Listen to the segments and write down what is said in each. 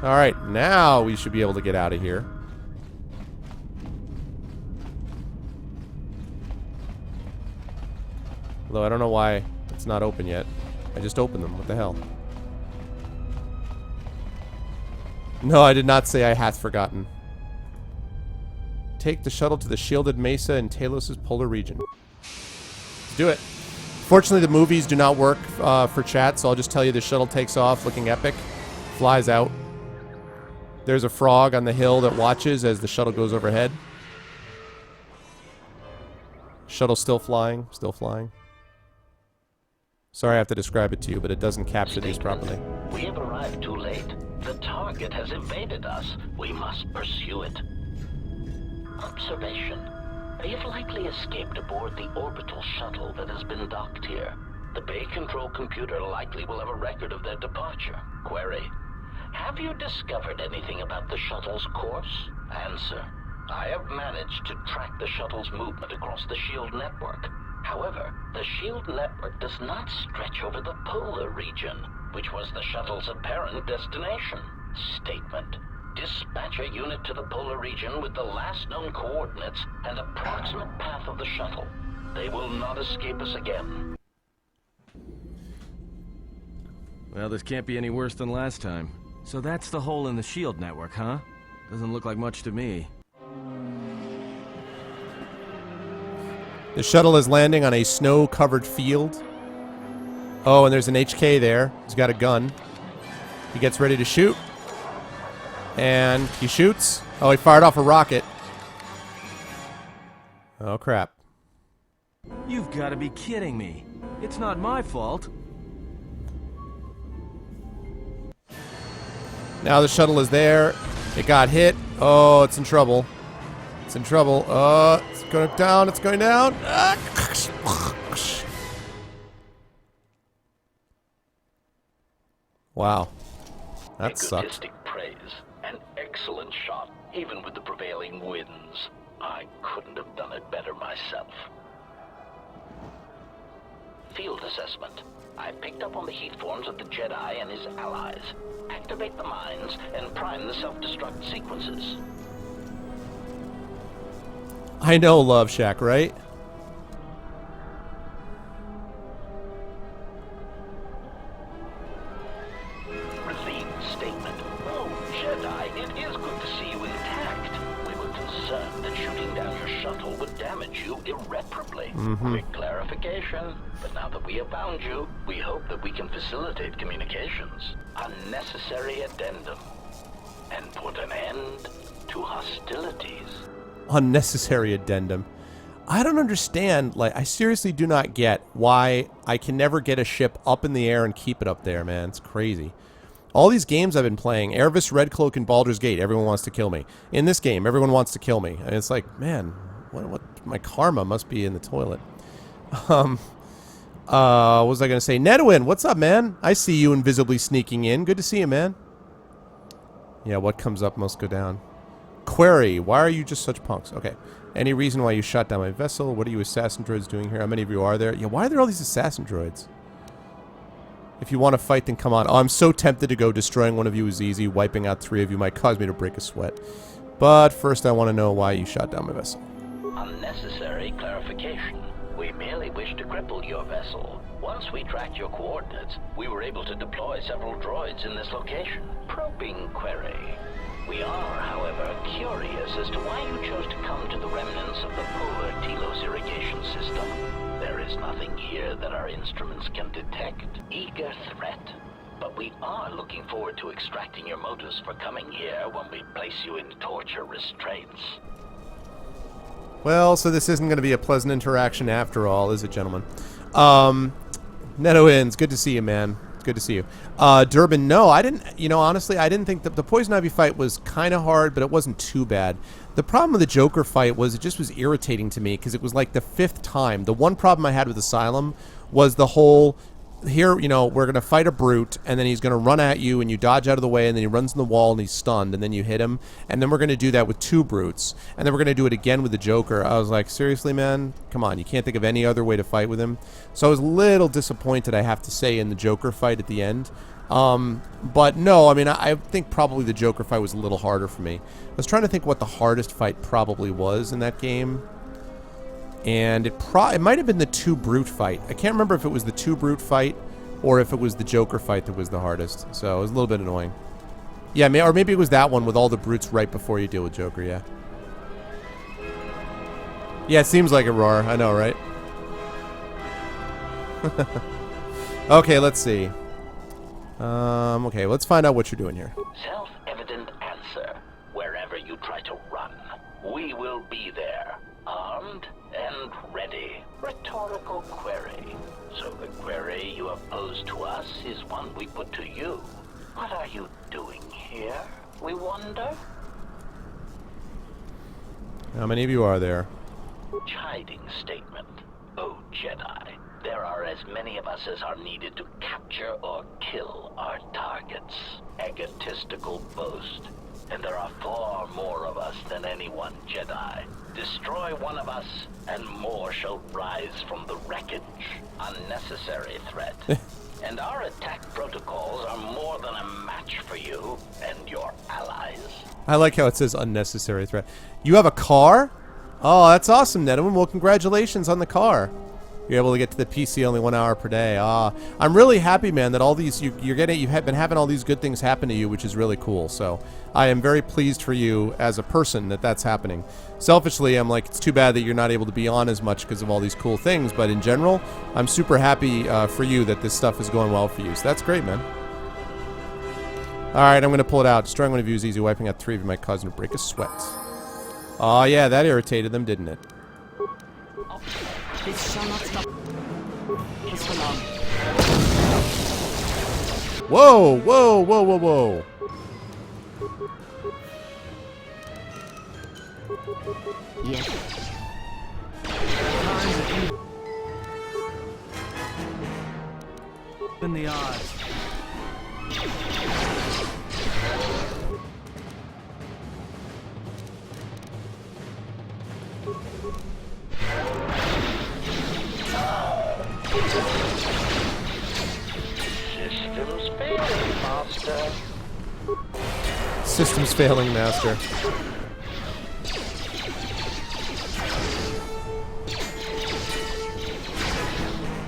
Alright, now we should be able to get out of here. Although I don't know why it's not open yet. I just opened them. What the hell? No, I did not say I hath forgotten. Take the shuttle to the shielded mesa in Talos' polar region. Let's do it. Fortunately, the movies do not work for chat, so I'll just tell you the shuttle takes off looking epic. Flies out. There's a frog on the hill that watches as the shuttle goes overhead. Shuttle still flying. Still flying. Sorry I have to describe it to you, but it doesn't capture these properly. We have arrived too late. The target has evaded us. We must pursue it. Observation. They have likely escaped aboard the orbital shuttle that has been docked here. The Bay Control computer likely will have a record of their departure. Query. Have you discovered anything about the shuttle's course? Answer. I have managed to track the shuttle's movement across the SHIELD network. However, the SHIELD network does not stretch over the polar region, which was the shuttle's apparent destination. Statement. Dispatch a unit to the polar region with the last known coordinates and approximate path of the shuttle. They will not escape us again. Well, this can't be any worse than last time. So that's the hole in the SHIELD network, huh? Doesn't look like much to me. The shuttle is landing on a snow-covered field. Oh, and there's an HK there. He's got a gun. He gets ready to shoot. And he shoots. Oh, he fired off a rocket. Oh, crap. You've got to be kidding me. It's not my fault. Now the shuttle is there. It got hit. Oh, it's in trouble. It's in trouble. It's going down. It's going down. Wow. That sucked. Egotistic praise. An excellent shot, even with the prevailing winds. I couldn't have done it better myself. Field assessment. I picked up on the heat forms of the Jedi and his allies. Activate the mines and prime the self-destruct sequences. I know, Love Shack, right? Received statement. Oh, Jedi, it is good to see you intact. We were concerned that shooting down your shuttle would damage you irreparably. Quick clarification. But now that we have found you, we hope that we can facilitate communications. Unnecessary addendum. And put an end to hostilities. Unnecessary addendum. I don't understand. Like, I seriously do not get why I can never get a ship up in the air and keep it up there, man. It's crazy. All these games I've been playing, Airvis, Red Cloak, and Baldur's Gate, everyone wants to kill me. In this game, everyone wants to kill me. And it's like, man, what my karma must be in the toilet. What was I going to say? Nedwin, what's up, man? I see you invisibly sneaking in. Good to see you, man. Yeah, what comes up must go down. Query, why are you just such punks? Okay. Any reason why you shot down my vessel? What are you assassin droids doing here? How many of you are there? Yeah, why are there all these assassin droids? If you want to fight, then come on. Oh, I'm so tempted to go. Destroying one of you is easy. Wiping out 3 of you might cause me to break a sweat. But first I want to know why you shot down my vessel. Unnecessary clarification. We merely wish to cripple your vessel. Once we tracked your coordinates, we were able to deploy several droids in this location. Probing query. We are, however, curious as to why you chose to come to the remnants of the polar Telos irrigation system. There is nothing here that our instruments can detect. Eager threat. But we are looking forward to extracting your motives for coming here when we place you in torture restraints. Well, so this isn't going to be a pleasant interaction after all, is it, gentlemen? Netowins, good to see you, man. Good to see you. Durbin, no, I didn't, honestly, I didn't think the Poison Ivy fight was kind of hard, but it wasn't too bad. The problem with the Joker fight was it just was irritating to me because it was like the 5th time. The one problem I had with Asylum was the whole, here, we're going to fight a brute, and then he's going to run at you, and you dodge out of the way, and then he runs in the wall, and he's stunned, and then you hit him, and then we're going to do that with 2 brutes, and then we're going to do it again with the Joker. I was like, seriously, man? Come on, you can't think of any other way to fight with him? So I was a little disappointed, I have to say, in the Joker fight at the end. But no, I mean, I think probably the Joker fight was a little harder for me. I was trying to think what the hardest fight probably was in that game. And it might have been the 2 Brute fight. I can't remember if it was the 2 Brute fight or if it was the Joker fight that was the hardest. So it was a little bit annoying. Yeah, or maybe it was that one with all the brutes right before you deal with Joker, yeah. Yeah, it seems like it, Roar. I know, right? Okay, let's see. Okay, let's find out what you're doing here. Self-evident answer. Wherever you try to run, we will be there, armed and ready. Rhetorical query. So the query you have posed to us is one we put to you. What are you doing here, we wonder? How many of you are there? Chiding statement. Oh, Jedi. There are as many of us as are needed to capture or kill our targets. Egotistical boast. And there are far more of us than any one Jedi. Destroy one of us, and more shall rise from the wreckage. Unnecessary threat. And our attack protocols are more than a match for you and your allies. I like how it says unnecessary threat. You have a car? Oh, that's awesome, Nedwin. Well, congratulations on the car. You're able to get to the PC only 1 hour per day. I'm really happy, man, that all these you've been having all these good things happen to you, which is really cool. So I am very pleased for you as a person that that's happening. Selfishly, I'm like, it's too bad that you're not able to be on as much because of all these cool things. But in general, I'm super happy for you that this stuff is going well for you. So that's great, man. All right, I'm going to pull it out. Destroying one of you is easy. Wiping out 3 of you might cause you to break a sweat. Oh, yeah, that irritated them, didn't it? This shall not stop. This for long. Whoa, whoa, whoa, whoa, whoa. Yes. In the odds. Systems failing, Master. Systems failing, Master.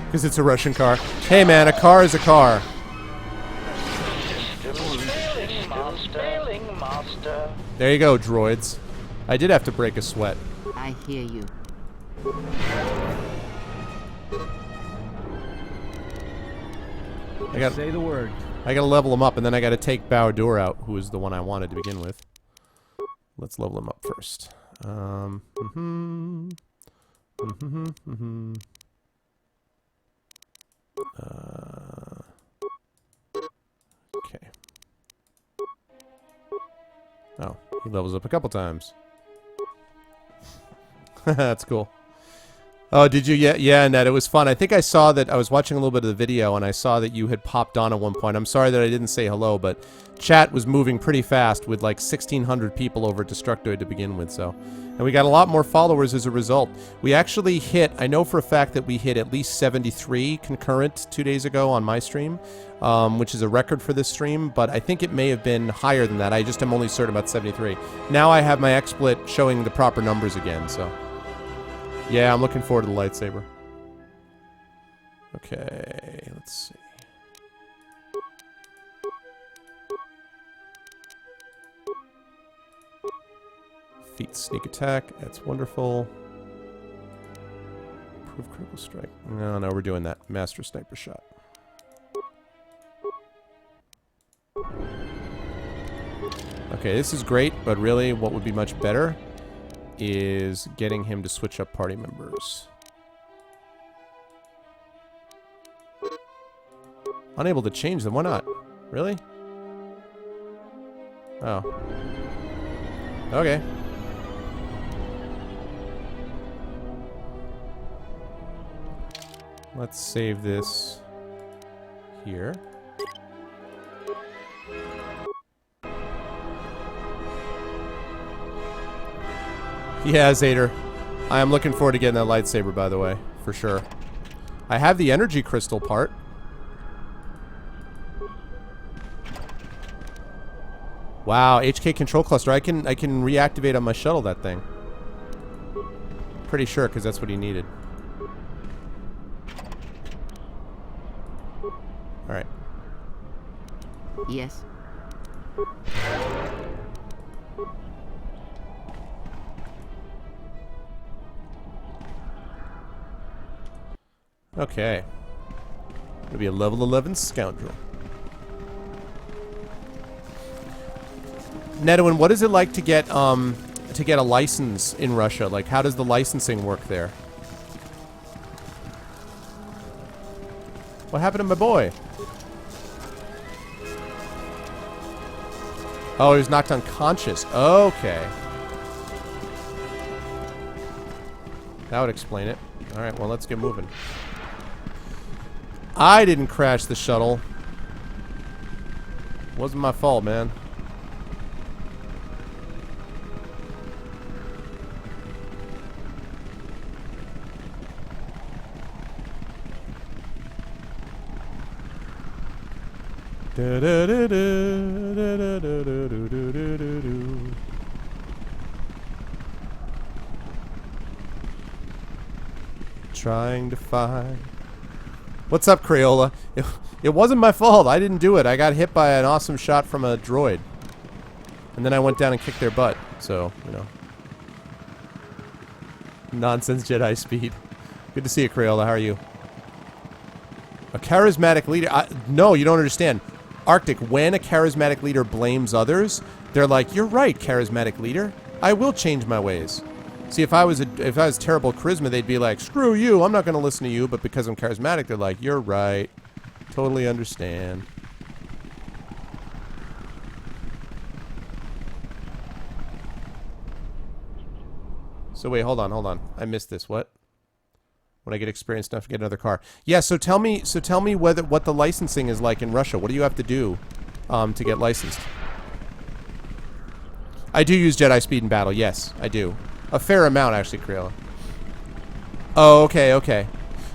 Because it's a Russian car. Hey, man, a car is a car. Systems failing, Master. There you go, droids. I did have to break a sweat. I hear you. Say the word. I gotta level him up, and then I gotta take Bao-Dur out, who is the one I wanted to begin with. Let's level him up first. Okay. Oh, he levels up a couple times. That's cool. Oh, did you? Yeah, Ned, it was fun. I think I saw that. I was watching a little bit of the video, and I saw that you had popped on at one point. I'm sorry that I didn't say hello, but chat was moving pretty fast with like 1,600 people over at Destructoid to begin with, so. And we got a lot more followers as a result. We actually hit, I know for a fact that we hit at least 73 concurrent 2 days ago on my stream, which is a record for this stream, but I think it may have been higher than that. I just am only certain about 73. Now I have my XSplit showing the proper numbers again, so. Yeah, I'm looking forward to the lightsaber. Okay, let's see. Feat sneak attack, that's wonderful. Improve critical strike. No, we're doing that. Master sniper shot. Okay, this is great, but really what would be much better is getting him to switch up party members. Unable to change them, why not? Really? Oh. Okay. Let's save this here. Yeah, Zader. I am looking forward to getting that lightsaber, by the way, for sure. I have the energy crystal part. Wow, HK control cluster. I can reactivate on my shuttle that thing. Pretty sure, because that's what he needed. Alright. Yes. Okay. Gonna be a level 11 scoundrel. Nedwin, what is it like to get a license in Russia? Like, how does the licensing work there? What happened to my boy? Oh, he was knocked unconscious. Okay. That would explain it. Alright, well, let's get moving. I didn't crash the shuttle. Wasn't my fault, man. Trying to find. What's up, Crayola? It wasn't my fault. I didn't do it. I got hit by an awesome shot from a droid. And then I went down and kicked their butt. So, you know. Nonsense Jedi speed. Good to see you, Crayola. How are you? A charismatic leader. No, you don't understand. Arctic, when a charismatic leader blames others, they're like, "You're right, charismatic leader. I will change my ways." See, if I was terrible charisma, they'd be like, "Screw you, I'm not going to listen to you." But because I'm charismatic, they're like, "You're right. Totally understand." So wait, hold on. I missed this. What? When I get experienced enough to get another car. Yeah, so tell me what the licensing is like in Russia. What do you have to do to get licensed? I do use Jedi speed in battle. Yes, I do. A fair amount, actually, Crayola. Oh, okay.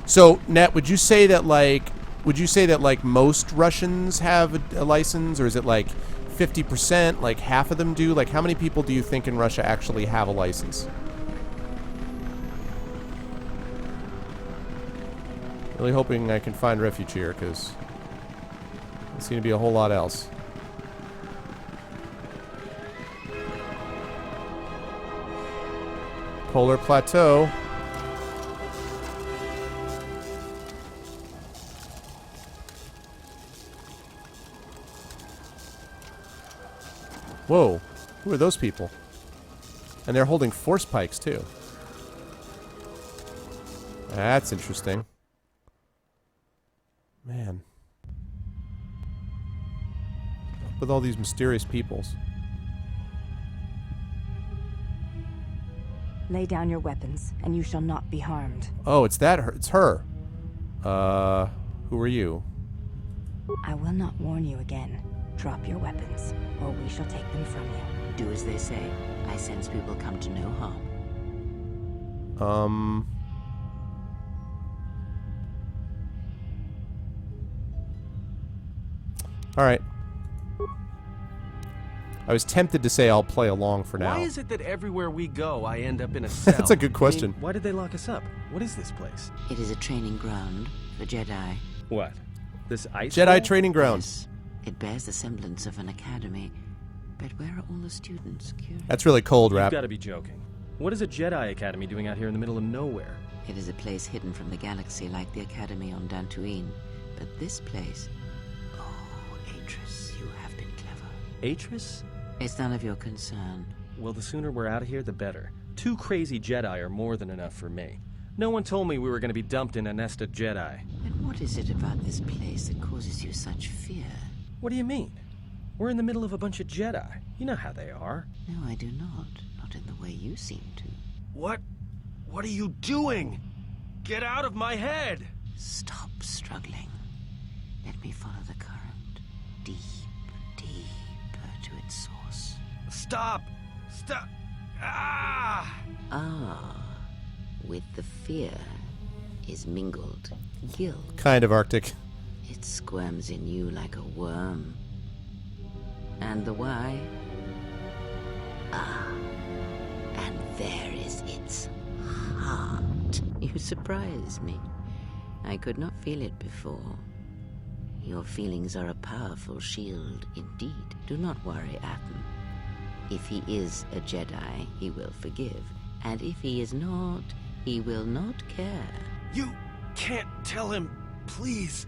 So, Net, would you say that like most Russians have a license, or is it like 50%? Like half of them do? Like, how many people do you think in Russia actually have a license? Really hoping I can find refuge here, because there seems to be a whole lot else. Polar Plateau. Whoa. Who are those people? And they're holding force pikes, too. That's interesting. Man. With all these mysterious peoples. Lay down your weapons, and you shall not be harmed. Oh, it's her. Who are you? I will not warn you again. Drop your weapons, or we shall take them from you. Do as they say. I sense we will come to no harm. Alright. I was tempted to say I'll play along for now. Why is it that everywhere we go, I end up in a cell? That's a good question. I mean, why did they lock us up? What is this place? It is a training ground for Jedi. What? This ice Jedi wall? training ground. Yes, it bears the semblance of an academy. But where are all the students? Curious. That's really cold, You've Rap. got to be joking. What is a Jedi Academy doing out here in the middle of nowhere? It is a place hidden from the galaxy like the academy on Dantooine. But this place... Oh, Atris, you have been clever. Atris? It's none of your concern. Well, the sooner we're out of here, the better. 2 crazy Jedi are more than enough for me. No one told me we were going to be dumped in a nest of Jedi. And what is it about this place that causes you such fear? What do you mean? We're in the middle of a bunch of Jedi. You know how they are. No, I do not. Not in the way you seem to. What? What are you doing? Get out of my head! Stop struggling. Let me follow the current. Deep, deeper to its source. Stop! Stop! Ah! Ah, with the fear is mingled guilt. Kind of Arctic. It squirms in you like a worm. And the why And there is its heart. You surprise me. I could not feel it before. Your feelings are a powerful shield indeed. Do not worry, Atten. If he is a Jedi, he will forgive. And if he is not, he will not care. You can't tell him, please.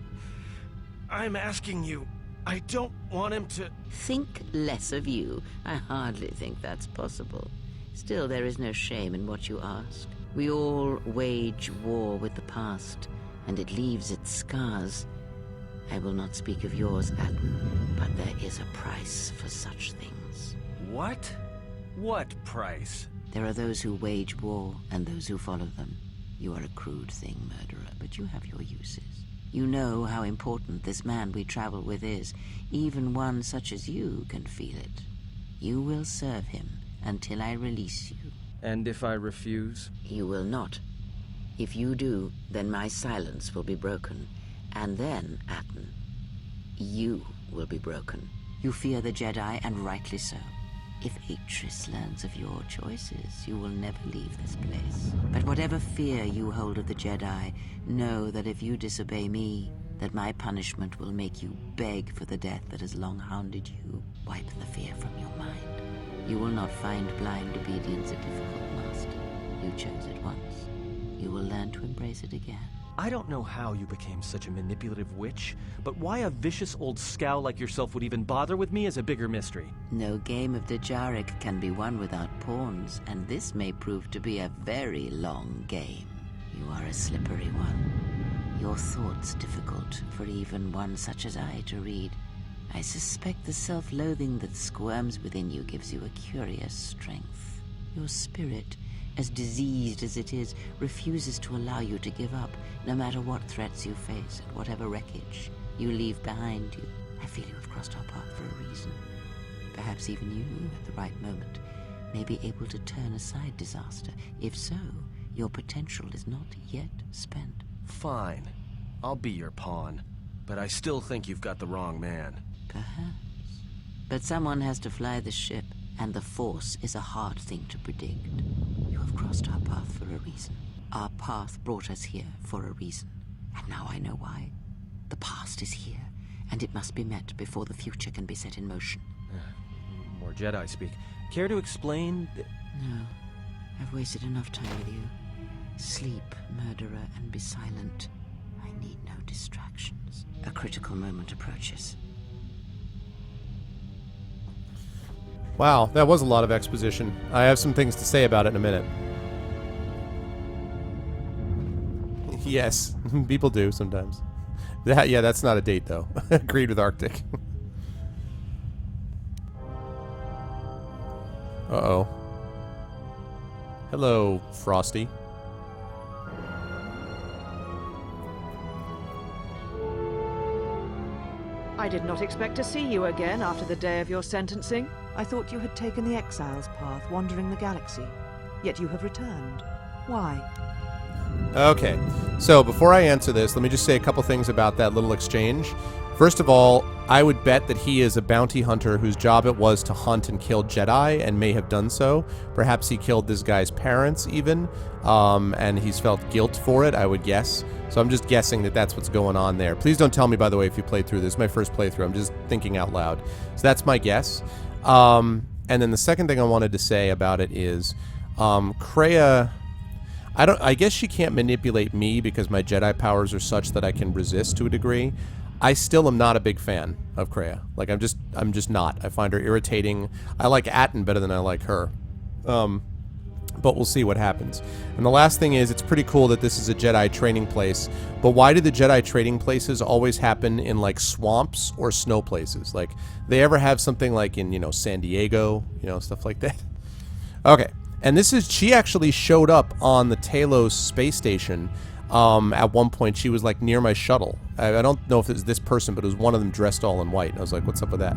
I'm asking you. I don't want him to... Think less of you. I hardly think that's possible. Still, there is no shame in what you ask. We all wage war with the past, and it leaves its scars. I will not speak of yours, Atten, but there is a price for such things. What? What price? There are those who wage war, and those who follow them. You are a crude thing, murderer, but you have your uses. You know how important this man we travel with is. Even one such as you can feel it. You will serve him until I release you. And if I refuse? You will not. If you do, then my silence will be broken. And then, Atten, you will be broken. You fear the Jedi, and rightly so. If Atris learns of your choices, you will never leave this place. But whatever fear you hold of the Jedi, know that if you disobey me, that my punishment will make you beg for the death that has long hounded you. Wipe the fear from your mind. You will not find blind obedience a difficult master. You chose it once. You will learn to embrace it again. I don't know how you became such a manipulative witch, but why a vicious old scow like yourself would even bother with me is a bigger mystery. No game of Djarik can be won without pawns, and this may prove to be a very long game. You are a slippery one. Your thoughts difficult for even one such as I to read. I suspect the self-loathing that squirms within you gives you a curious strength. Your spirit, as diseased as it is, refuses to allow you to give up, no matter what threats you face and whatever wreckage you leave behind you. I feel you have crossed our path for a reason. Perhaps even you, at the right moment, may be able to turn aside disaster. If so, your potential is not yet spent. Fine. I'll be your pawn. But I still think you've got the wrong man. Perhaps. But someone has to fly the ship, and the Force is a hard thing to predict. You have crossed our path for a reason. Our path brought us here for a reason. And now I know why. The past is here, and it must be met before the future can be set in motion. More Jedi speak. Care to explain? No. I've wasted enough time with you. Sleep, murderer, and be silent. I need no distractions. A critical moment approaches. Wow, that was a lot of exposition. I have some things to say about it in a minute. Yes, people do sometimes. Yeah, that's not a date, though. Agreed with Arctic. Uh-oh. Hello, Frosty. I did not expect to see you again after the day of your sentencing. I thought you had taken the exile's path, wandering the galaxy. Yet you have returned. Why? Okay, so before I answer this, let me just say a couple things about that little exchange. First of all, I would bet that he is a bounty hunter whose job it was to hunt and kill Jedi, and may have done so. Perhaps he killed this guy's parents, even, and he's felt guilt for it, I would guess. So I'm just guessing that that's what's going on there. Please don't tell me, by the way, if you played through this. This is my first playthrough. I'm just thinking out loud. So that's my guess. And then the second thing I wanted to say about it is, Kreia... I guess she can't manipulate me because my Jedi powers are such that I can resist to a degree. I still am not a big fan of Kreia. Like, I'm just not. I find her irritating. I like Atten better than I like her. But we'll see what happens. And the last thing is, it's pretty cool that this is a Jedi training place, but why do the Jedi training places always happen in, like, swamps or snow places? Like, they ever have something like in, San Diego, stuff like that? Okay. And she actually showed up on the Talos space station. At one point, she was like near my shuttle. I don't know if it was this person, but it was one of them dressed all in white. And I was like, what's up with that?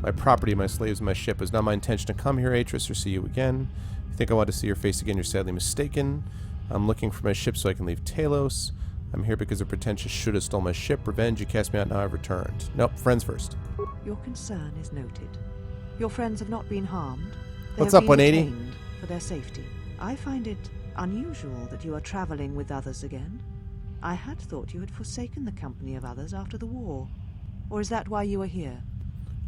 My property, my slaves, my ship. It was not my intention to come here, Atris, or see you again. If you think I want to see your face again, you're sadly mistaken. I'm looking for my ship so I can leave Talos. I'm here because a pretentious should have stole my ship. Revenge, you cast me out, now I've returned. Nope, friends first. Your concern is noted. Your friends have not been harmed. They What's have up, been 180? detained for their safety. I find it unusual that you are traveling with others again. I had thought you had forsaken the company of others after the war. Or is that why you are here?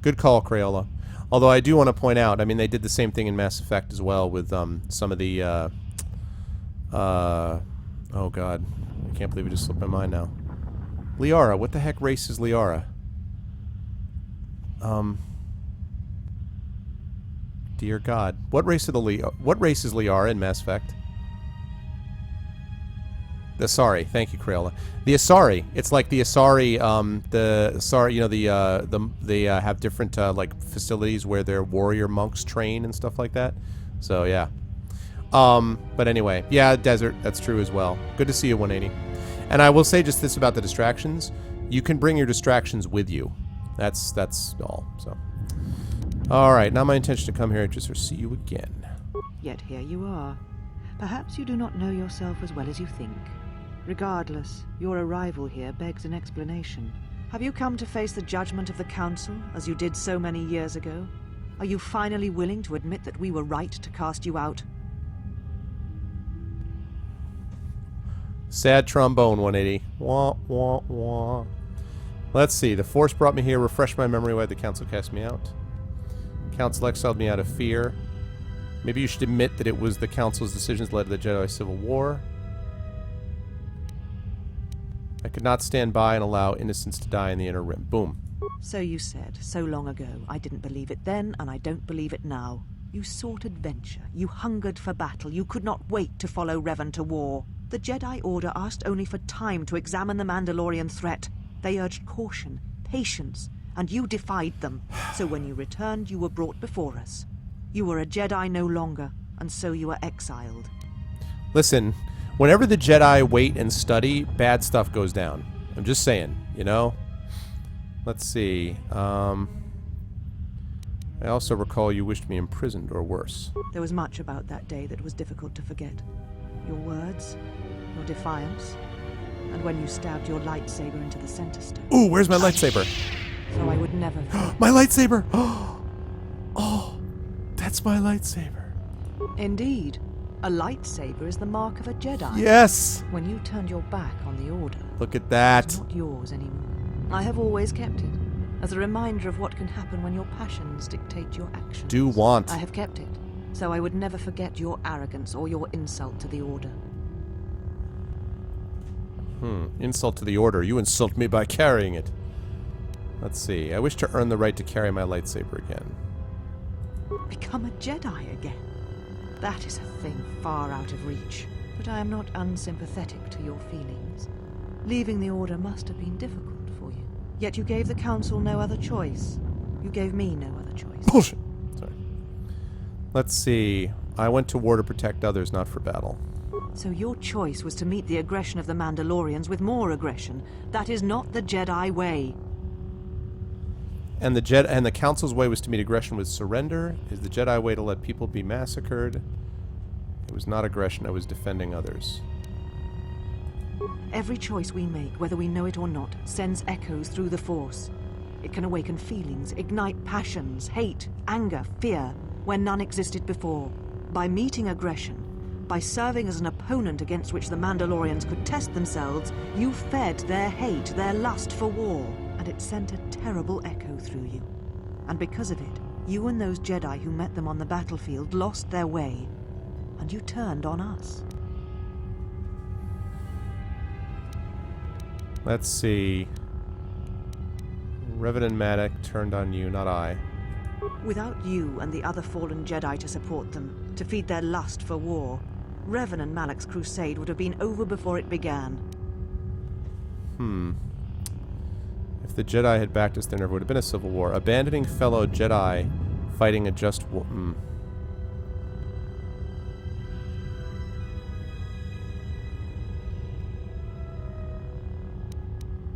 Good call, Crayola. Although I do want to point out, I mean, they did the same thing in Mass Effect as well with some of the... oh, God. I can't believe it just slipped my mind now. Liara. What the heck race is Liara? Dear God. What race is Liara in Mass Effect? The Asari. Thank you, Crayola. The Asari. It's like the Asari, the Asari, you know, they have different, like, facilities where their warrior monks train and stuff like that. So, yeah. But anyway. Yeah, desert. That's true as well. Good to see you, 180. And I will say just this about the distractions. You can bring your distractions with you. That's all. So. Alright, not my intention to come here just to see you again. Yet here you are. Perhaps you do not know yourself as well as you think. Regardless, your arrival here begs an explanation. Have you come to face the judgment of the Council, as you did so many years ago? Are you finally willing to admit that we were right to cast you out? Sad trombone, 180. Wah, wah, wah. Let's see. The Force brought me here, refreshed my memory. Why did the Council cast me out? Council exiled me out of fear. Maybe you should admit that it was the Council's decisions led to the Jedi Civil War. I could not stand by and allow innocents to die in the Inner Rim. Boom. So you said, so long ago. I didn't believe it then, and I don't believe it now. You sought adventure. You hungered for battle. You could not wait to follow Revan to war. The Jedi Order asked only for time to examine the Mandalorian threat. They urged caution, patience, and you defied them. So when you returned, you were brought before us. You were a Jedi no longer, and so you were exiled. Listen, whenever the Jedi wait and study, bad stuff goes down. I'm just saying, you know? Let's see. I also recall you wished me imprisoned or worse. There was much about that day that was difficult to forget. Your words, your defiance, and when you stabbed your lightsaber into the center stone. Ooh, where's my lightsaber? So I would never... My lightsaber! Oh, that's my lightsaber. Indeed. A lightsaber is the mark of a Jedi. Yes! When you turned your back on the Order, Look at that. it's not yours anymore. I have always kept it, as a reminder of what can happen when your passions dictate your actions. Do want. I have kept it, so I would never forget your arrogance or your insult to the Order. Insult to the Order. You insult me by carrying it. Let's see. I wish to earn the right to carry my lightsaber again. Become a Jedi again? That is a thing far out of reach. But I am not unsympathetic to your feelings. Leaving the Order must have been difficult for you. Yet you gave the Council no other choice. You gave me no other choice. Bullshit. Sorry. Let's see. I went to war to protect others, not for battle. So your choice was to meet the aggression of the Mandalorians with more aggression. That is not the Jedi way. And the Council's way was to meet aggression with surrender. Is the Jedi way to let people be massacred? It was not aggression. I was defending others. Every choice we make, whether we know it or not, sends echoes through the Force. It can awaken feelings, ignite passions, hate, anger, fear, where none existed before. By meeting aggression, by serving as an opponent against which the Mandalorians could test themselves, you fed their hate, their lust for war, and it sent a terrible echo through you. And because of it, you and those Jedi who met them on the battlefield lost their way, and you turned on us. Let's see. Revan and Maddox turned on you, not I. Without you and the other fallen Jedi to support them, to feed their lust for war, Revan and Malak's crusade would have been over before it began. If the Jedi had backed us, there never would have been a civil war. Abandoning fellow Jedi, fighting a just war.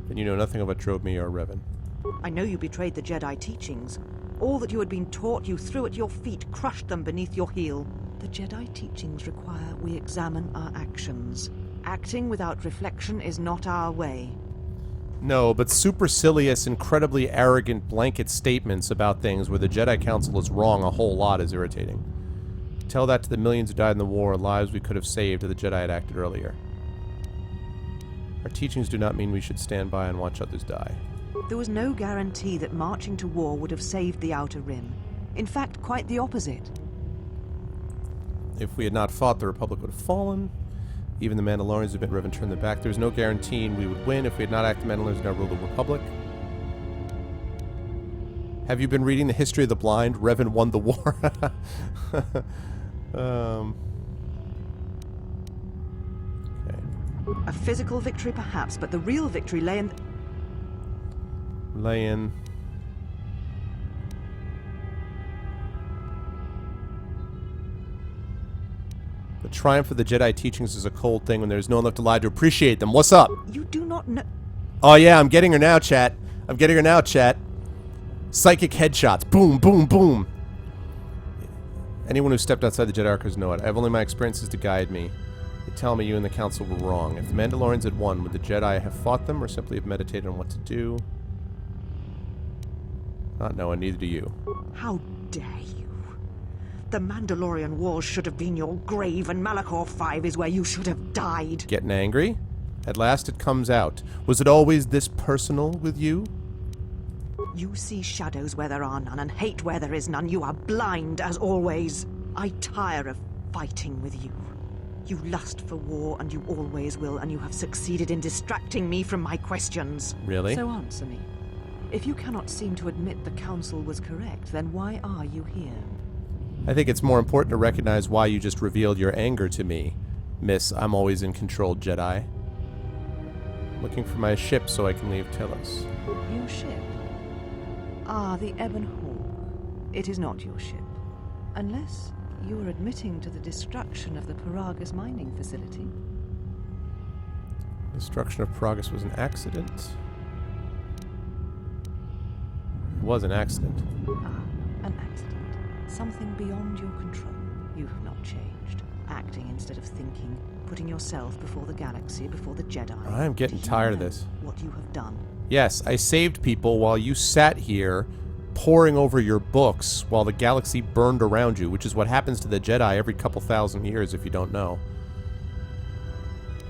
Then you know nothing of what drove me or Revan. I know you betrayed the Jedi teachings. All that you had been taught, you threw at your feet, crushed them beneath your heel. The Jedi teachings require we examine our actions. Acting without reflection is not our way. No, but supercilious, incredibly arrogant blanket statements about things where the Jedi Council is wrong a whole lot is irritating. Tell that to the millions who died in the war, lives we could have saved if the Jedi had acted earlier. Our teachings do not mean we should stand by and watch others die. There was no guarantee that marching to war would have saved the Outer Rim. In fact, quite the opposite. If we had not fought, the Republic would have fallen. Even the Mandalorians have been driven turned their back. There's no guarantee we would win. If we had not acted, Mandalorians would now rule the Republic. Have you been reading the history of the blind? Revan won the war. Okay. A physical victory, perhaps, but the real victory lay in... The triumph of the Jedi teachings is a cold thing when there's no one left alive to appreciate them. What's up? You do not know... Oh yeah, I'm getting her now, chat. I'm getting her now, chat. Psychic headshots. Boom, boom, boom. Anyone who stepped outside the Jedi Archives know it. I have only my experiences to guide me. They tell me you and the Council were wrong. If the Mandalorians had won, would the Jedi have fought them or simply have meditated on what to do? Not knowing, neither do you. How dare you? The Mandalorian Wars should have been your grave, and Malachor 5 is where you should have died. Getting angry? At last it comes out. Was it always this personal with you? You see shadows where there are none, and hate where there is none. You are blind, as always. I tire of fighting with you. You lust for war, and you always will, and you have succeeded in distracting me from my questions. Really? So answer me. If you cannot seem to admit the Council was correct, then why are you here? I think it's more important to recognize why you just revealed your anger to me, Miss I'm always in control Jedi. Looking for my ship so I can leave Telos. Your ship? Ah, the Ebon Hawk. It is not your ship. Unless you are admitting to the destruction of the Paragus mining facility. Destruction of Paragus was an accident. It was an accident. Ah, an accident. Something beyond your control. You have not changed. Acting instead of thinking. Putting yourself before the galaxy, before the Jedi. I'm getting tired of this. What you have done. Yes, I saved people while you sat here poring over your books while the galaxy burned around you, which is what happens to the Jedi every couple thousand years if you don't know.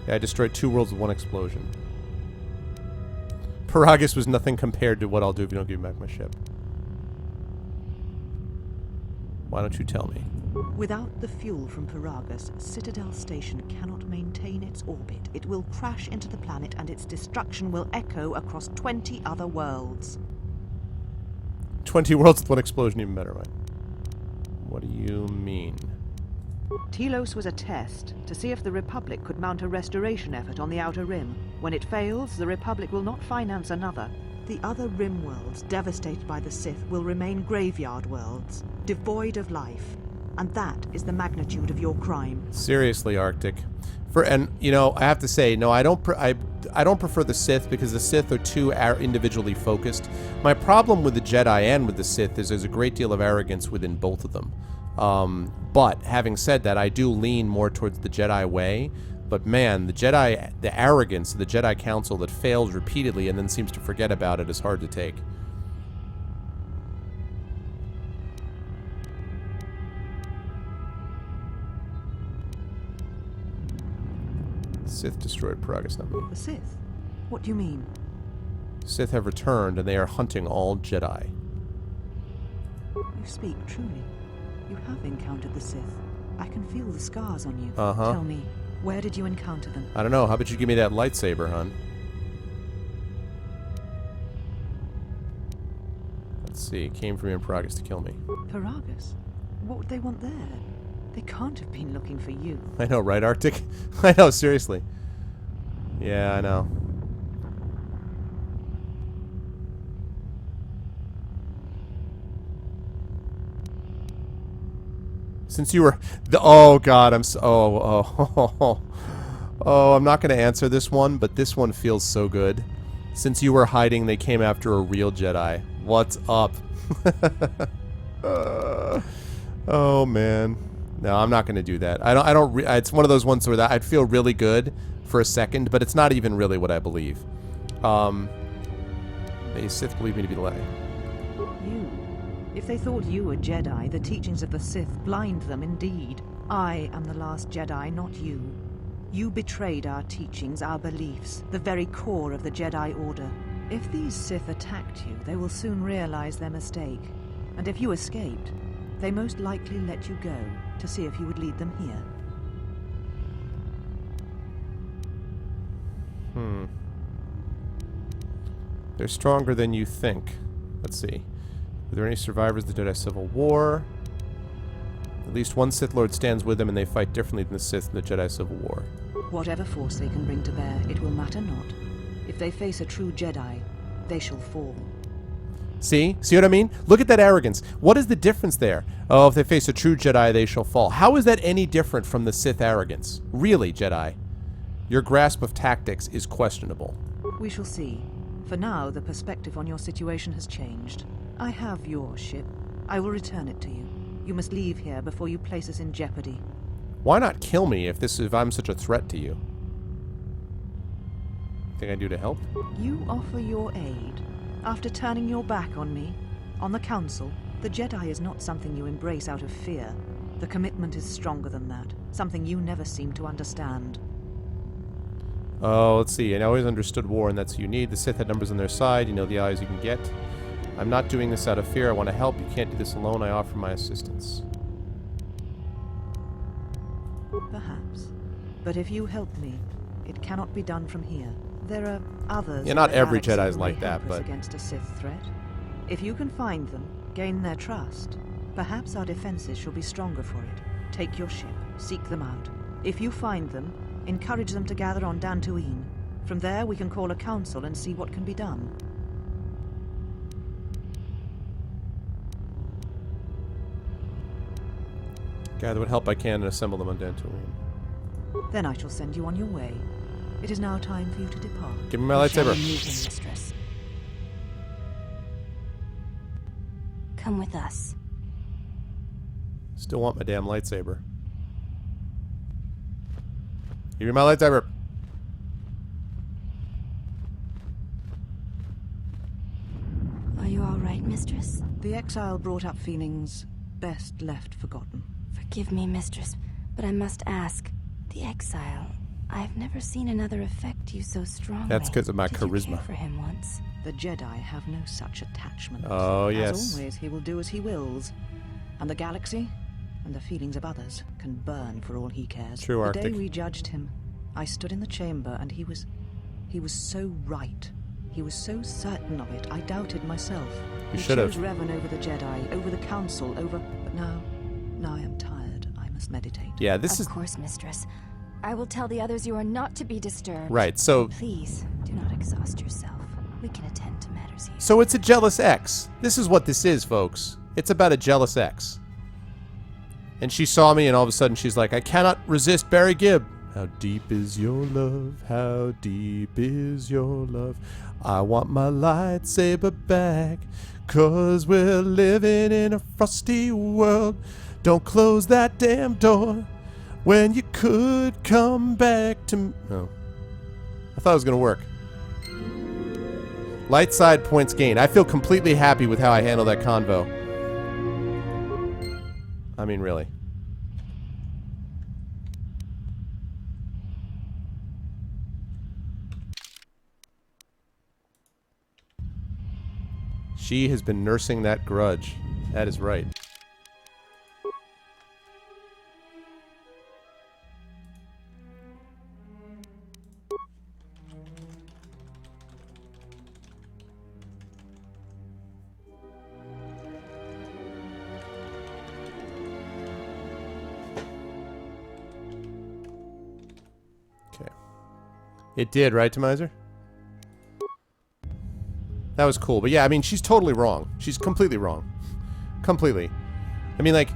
Yeah, I destroyed 2 worlds with 1 explosion. Paragus was nothing compared to what I'll do if you don't give me back my ship. Why don't you tell me? Without the fuel from Paragus, Citadel Station cannot maintain its orbit. It will crash into the planet and its destruction will echo across 20 other worlds. 20 worlds with 1 explosion, even better, right? What do you mean? Telos was a test to see if the Republic could mount a restoration effort on the Outer Rim. When it fails, the Republic will not finance another. The other Rim worlds, devastated by the Sith, will remain graveyard worlds, devoid of life. And that is the magnitude of your crime. Seriously, Arctic. And you know, I have to say, no, I don't prefer the Sith because the Sith are too individually focused. My problem with the Jedi and with the Sith is there's a great deal of arrogance within both of them. But having said that, I do lean more towards the Jedi way. But man, the arrogance of the Jedi Council that fails repeatedly and then seems to forget about it is hard to take. Sith destroyed Paragus, not me. The Sith? What do you mean? Sith have returned, and they are hunting all Jedi. You speak truly. You have encountered the Sith. I can feel the scars on you. Uh-huh. Tell me, where did you encounter them? I don't know. How about you give me that lightsaber, hon? Let's see. It came from Paragus to kill me. Paragus? What would they want there? They can't have been looking for you. I know, right, Arctic? I know, seriously. Yeah, I know. Since you were... oh, God, I'm so... Oh, I'm not going to answer this one, but this one feels so good. Since you were hiding, they came after a real Jedi. What's up? Oh, man. No, I'm not going to do that. It's one of those ones where I'd feel really good for a second, but it's not even really what I believe. May Sith believe me to be the last. You. If they thought you were Jedi, the teachings of the Sith blind them indeed. I am the last Jedi, not you. You betrayed our teachings, our beliefs, the very core of the Jedi Order. If these Sith attacked you, they will soon realize their mistake. And if you escaped, they most likely let you go to see if you would lead them here. They're stronger than you think. Let's see. Are there any survivors of the Jedi Civil War? At least one Sith Lord stands with them, and they fight differently than the Sith in the Jedi Civil War. Whatever force they can bring to bear, it will matter not. If they face a true Jedi, they shall fall. See? See what I mean? Look at that arrogance. What is the difference there? Oh, if they face a true Jedi, they shall fall. How is that any different from the Sith arrogance? Really, Jedi? Your grasp of tactics is questionable. We shall see. For now, the perspective on your situation has changed. I have your ship. I will return it to you. You must leave here before you place us in jeopardy. Why not kill me if I'm such a threat to you? Think I do to help? You offer your aid. After turning your back on me, on the Council, the Jedi is not something you embrace out of fear. The commitment is stronger than that, something you never seem to understand. Oh, let's see. I always understood war, and that's who you need. The Sith had numbers on their side. You know the allies you can get. I'm not doing this out of fear. I want to help. You can't do this alone. I offer my assistance. Perhaps. But if you help me, it cannot be done from here. There are others. Yeah, not in the every galaxy Jedi's who like may that, help us but against a Sith threat. If you can find them, gain their trust, perhaps our defenses shall be stronger for it. Take your ship, seek them out. If you find them, encourage them to gather on Dantooine. From there, we can call a council and see what can be done. gather what help I can and assemble them on Dantooine. Then I shall send you on your way. It is now time for you to depart. Give me my lightsaber. Mistress. Come with us. Still want my damn lightsaber. Give me my lightsaber. Are you all right, mistress? The exile brought up feelings best left forgotten. Forgive me, mistress, but I must ask. The exile. I've never seen another affect you so strongly. That's because of my Did you charisma. care for him once? The Jedi have no such attachment. Oh, yes. As always, he will do as he wills. And the galaxy, and the feelings of others, can burn for all he cares. True, the Arctic. day we judged him, I stood in the chamber, and he was so right. He was so certain of it, I doubted myself. You He should have. chose Revan over the Jedi, over the Council, over... But now I am tired. I must meditate. Yeah, this is... Of course, mistress. I will tell the others you are not to be disturbed. Right, so... Please, do not exhaust yourself. We can attend to matters here. So it's a jealous ex. This is what this is, folks. It's about a jealous ex. And she saw me, and all of a sudden she's like, I cannot resist Barry Gibb. How deep is your love? How deep is your love? I want my lightsaber back, 'cause we're living in a frosty world. Don't close that damn door when you could come back to me. Oh. I thought it was going to work. Light side points gained. I feel completely happy with how I handled that convo. I mean, really. She has been nursing that grudge. That is right. Okay. It did, right, Temizer? That was cool. But yeah, I mean, she's totally wrong. She's completely wrong. Completely. I mean, like,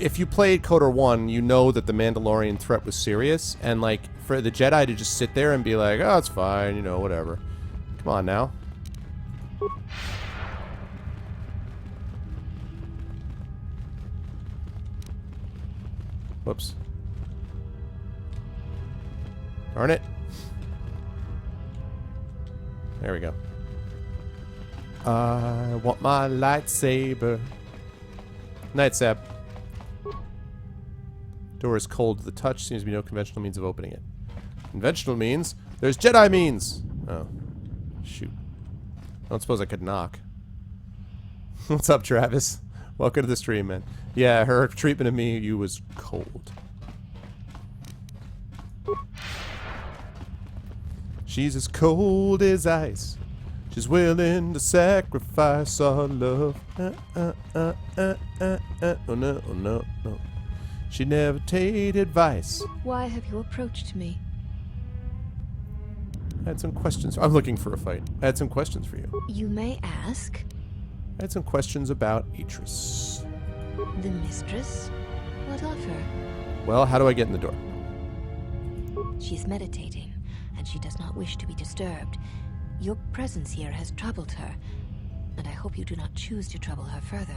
if you played KOTOR 1, you know that the Mandalorian threat was serious. And, like, for the Jedi to just sit there and be like, oh, it's fine, you know, whatever. Come on now. Whoops. Darn it. There we go. I want my lightsaber. Night, Seb. Door is cold to the touch. Seems to be no conventional means of opening it. Conventional means? There's Jedi means! Oh. Shoot. I don't suppose I could knock. What's up, Travis? Welcome to the stream, man. Yeah, her treatment of you was cold. She's as cold as ice. She's willing to sacrifice our love. Oh no, oh no, no. She never take advice. Why have you approached me? I had some questions. I'm looking for a fight. I had some questions for you. You may ask. I had some questions about Atris. The mistress? What of her? Well, how do I get in the door? She's meditating, and she does not wish to be disturbed. Your presence here has troubled her, and I hope you do not choose to trouble her further.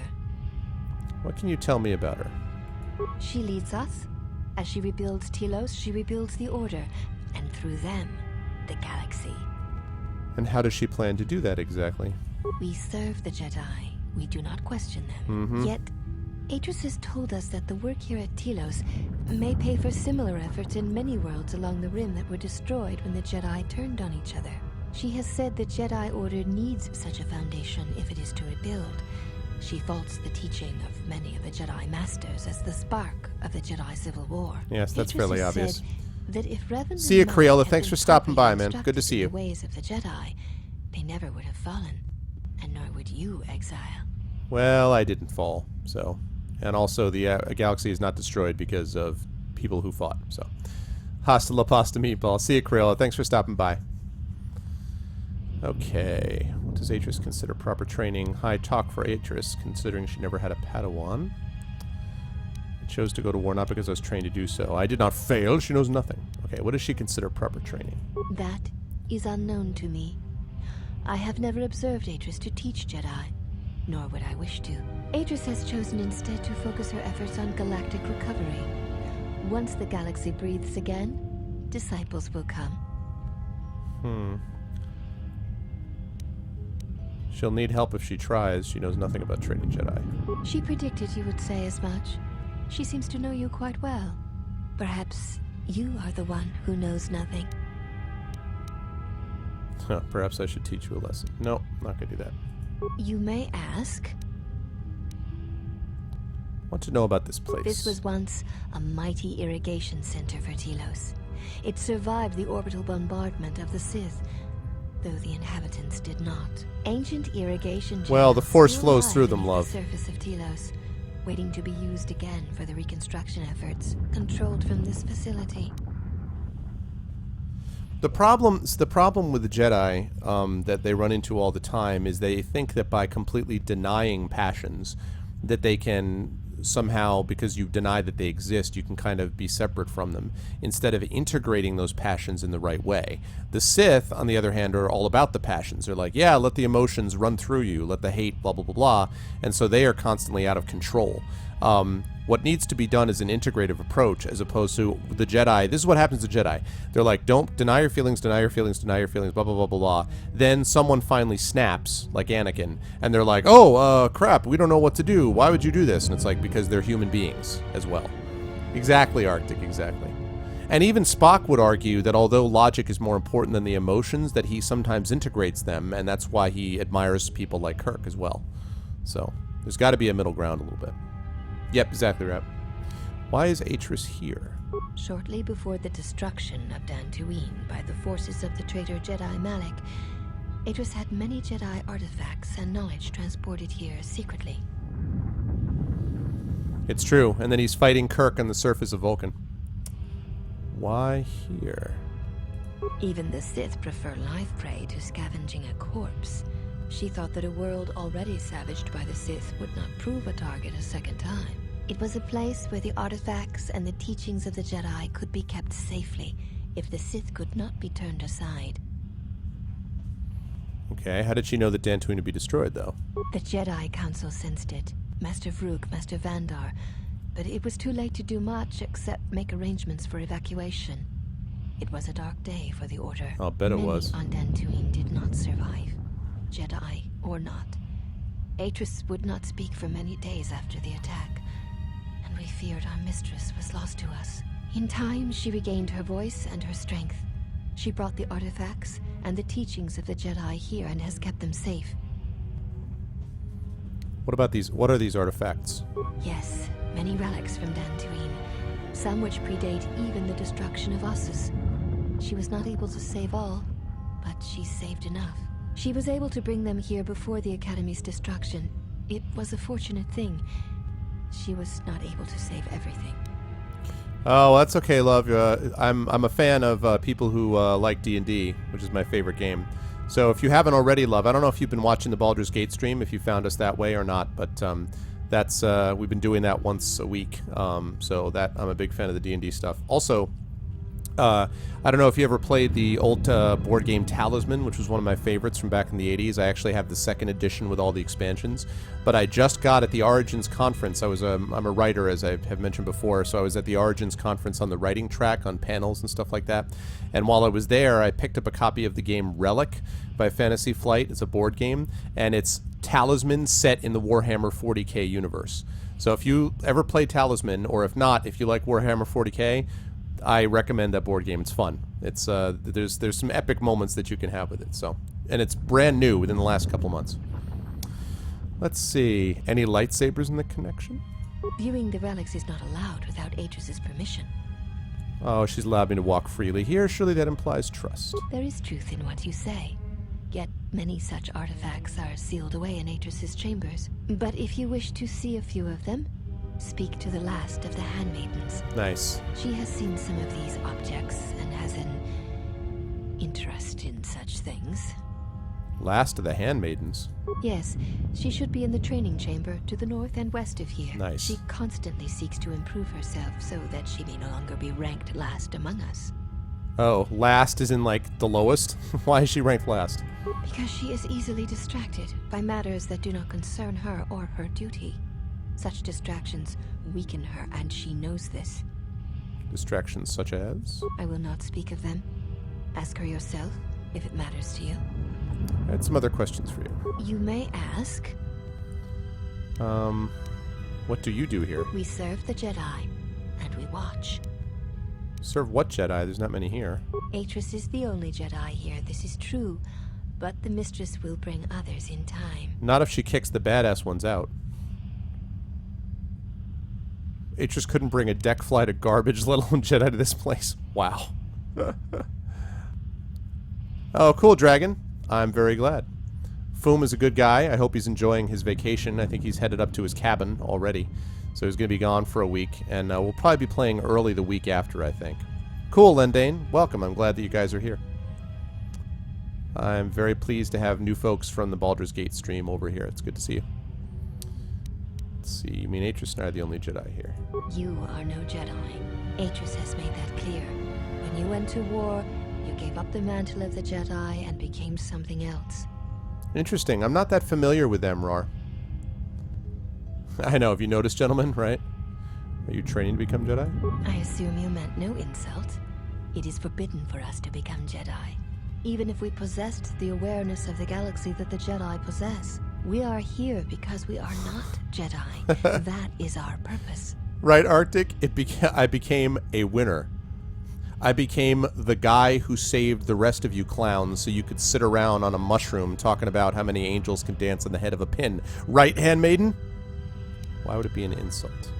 What can you tell me about her? She leads us. As she rebuilds Telos, she rebuilds the Order, and through them, the galaxy. And how does she plan to do that exactly? We serve the Jedi. We do not question them. Yet, Atris has told us that the work here at Telos may pay for similar efforts in many worlds along the Rim that were destroyed when the Jedi turned on each other. She has said the Jedi Order needs such a foundation if it is to rebuild. She faults the teaching of many of the Jedi Masters as the spark of the Jedi Civil War. Yes, that's Atris fairly has obvious. said that if Revan See you, and Creola. Mark had Thanks been for stopping by, properly man. Good to see instructed in you. the ways of the Jedi, they never would have fallen, and nor would you, Exile. Well, I didn't fall, so. And also, the galaxy is not destroyed because of people who fought, so. Hasta la pasta meatball. See you, Creola. Thanks for stopping by. Okay. What does Atris consider proper training? High talk for Atris, considering she never had a Padawan. I chose to go to war not because I was trained to do so. I did not fail. She knows nothing. Okay, what does she consider proper training? That is unknown to me. I have never observed Atris to teach Jedi, nor would I wish to. Atris has chosen instead to focus her efforts on galactic recovery. Once the galaxy breathes again, disciples will come. She'll need help if she tries. She knows nothing about training Jedi. She predicted you would say as much. She seems to know you quite well. Perhaps you are the one who knows nothing. Huh, perhaps I should teach you a lesson. No, not gonna do that. You may ask. Want to know about this place. This was once a mighty irrigation center for Telos. It survived the orbital bombardment of the Sith, though the inhabitants did not. Ancient irrigation Well, the channels Force still flows lie through them, beneath love. the surface of Telos, waiting to be used again for the reconstruction efforts controlled from this facility. The problem with the Jedi that they run into all the time is they think that by completely denying passions, that they can somehow, because you deny that they exist, you can kind of be separate from them, instead of integrating those passions in the right way. The Sith, on the other hand, are all about the passions. They're like, yeah, let the emotions run through you, let the hate, blah, blah, blah, blah, and so they are constantly out of control. What needs to be done is an integrative approach, as opposed to the Jedi. This is what happens to Jedi. They're like, don't deny your feelings, deny your feelings, deny your feelings, blah, blah, blah, blah, blah. Then someone finally snaps, like Anakin, and they're like, oh, crap, we don't know what to do. Why would you do this? And it's like, because they're human beings as well. Exactly, Arctic, exactly. And even Spock would argue that although logic is more important than the emotions, that he sometimes integrates them, and that's why he admires people like Kirk as well. So, there's got to be a middle ground a little bit. Yep, exactly right. Why is Atris here? Shortly before the destruction of Dantooine by the forces of the traitor Jedi Malik, Atris had many Jedi artifacts and knowledge transported here secretly. It's true, and then he's fighting Kirk on the surface of Vulcan. Why here? Even the Sith prefer live prey to scavenging a corpse. She thought that a world already savaged by the Sith would not prove a target a second time. It was a place where the artifacts and the teachings of the Jedi could be kept safely if the Sith could not be turned aside. Okay, how did she know that Dantooine would be destroyed, though? The Jedi Council sensed it. Master Vrook, Master Vandar. But it was too late to do much except make arrangements for evacuation. It was a dark day for the Order. I'll bet it Many was. on Dantooine did not survive, Jedi or not. Atrus would not speak for many days after the attack, and we feared our mistress was lost to us. In time, she regained her voice and her strength. She brought the artifacts and the teachings of the Jedi here and has kept them safe. What about these? What are these artifacts? Yes, many relics from Dantooine, some which predate even the destruction of Ossus. She was not able to save all, but she saved enough. She was able to bring them here before the Academy's destruction. It was a fortunate thing. She was not able to save everything. Oh, that's okay, love. I'm a fan of people who like D&D, which is my favorite game. So if you haven't already, love, I don't know if you've been watching the Baldur's Gate stream, if you found us that way or not, but that's we've been doing that once a week. So that I'm a big fan of the D&D stuff. Also, I don't know if you ever played the old board game Talisman, which was one of my favorites from back in the 80s. I actually have the second edition with all the expansions. But I just got at the Origins conference. I'm a writer, as I have mentioned before, so I was at the Origins conference on the writing track, on panels and stuff like that. And while I was there, I picked up a copy of the game Relic by Fantasy Flight. It's a board game, and it's Talisman set in the Warhammer 40k universe. So if you ever play Talisman, or if not, if you like Warhammer 40k, I recommend that board game. It's fun. It's there's some epic moments that you can have with it. So, and it's brand new within the last couple months. Let's see. Any lightsabers in the connection? Viewing the relics is not allowed without Atrus's permission. Oh, she's allowed me to walk freely here. Surely that implies trust. There is truth in what you say. Yet many such artifacts are sealed away in Atrus's chambers. But if you wish to see a few of them, speak to the last of the handmaidens. Nice. She has seen some of these objects and has an interest in such things. Last of the handmaidens. Yes, she should be in the training chamber to the north and west of here. Nice. She constantly seeks to improve herself so that she may no longer be ranked last among us. Oh, last is in like the lowest? Why is she ranked last? Because she is easily distracted by matters that do not concern her or her duty. Such distractions weaken her, and she knows this. Distractions such as? I will not speak of them. Ask her yourself, if it matters to you. I had some other questions for you. You may ask. What do you do here? We serve the Jedi, and we watch. Serve what Jedi? There's not many here. Atrus is the only Jedi here, this is true. But the Mistress will bring others in time. Not if she kicks the badass ones out. Atrus couldn't bring a deck flight of garbage, let alone Jedi, to this place. Wow. Oh, cool, Dragon. I'm very glad. Foom is a good guy. I hope he's enjoying his vacation. I think he's headed up to his cabin already. So he's going to be gone for a week. And we'll probably be playing early the week after, I think. Cool, Lendane. Welcome. I'm glad that you guys are here. I'm very pleased to have new folks from the Baldur's Gate stream over here. It's good to see you. Let's see. You mean Atrus and I are the only Jedi here? You are no Jedi. Atrus has made that clear. When you went to war, you gave up the mantle of the Jedi and became something else. Interesting. I'm not that familiar with them, Rar. I know. Have you noticed, gentlemen, right? Are you training to become Jedi? I assume you meant no insult. It is forbidden for us to become Jedi. Even if we possessed the awareness of the galaxy that the Jedi possess. We are here because we are not Jedi. That is our purpose. Right, Arctic? I became a winner. I became the guy who saved the rest of you clowns so you could sit around on a mushroom talking about how many angels can dance on the head of a pin. Right, handmaiden? Why would it be an insult?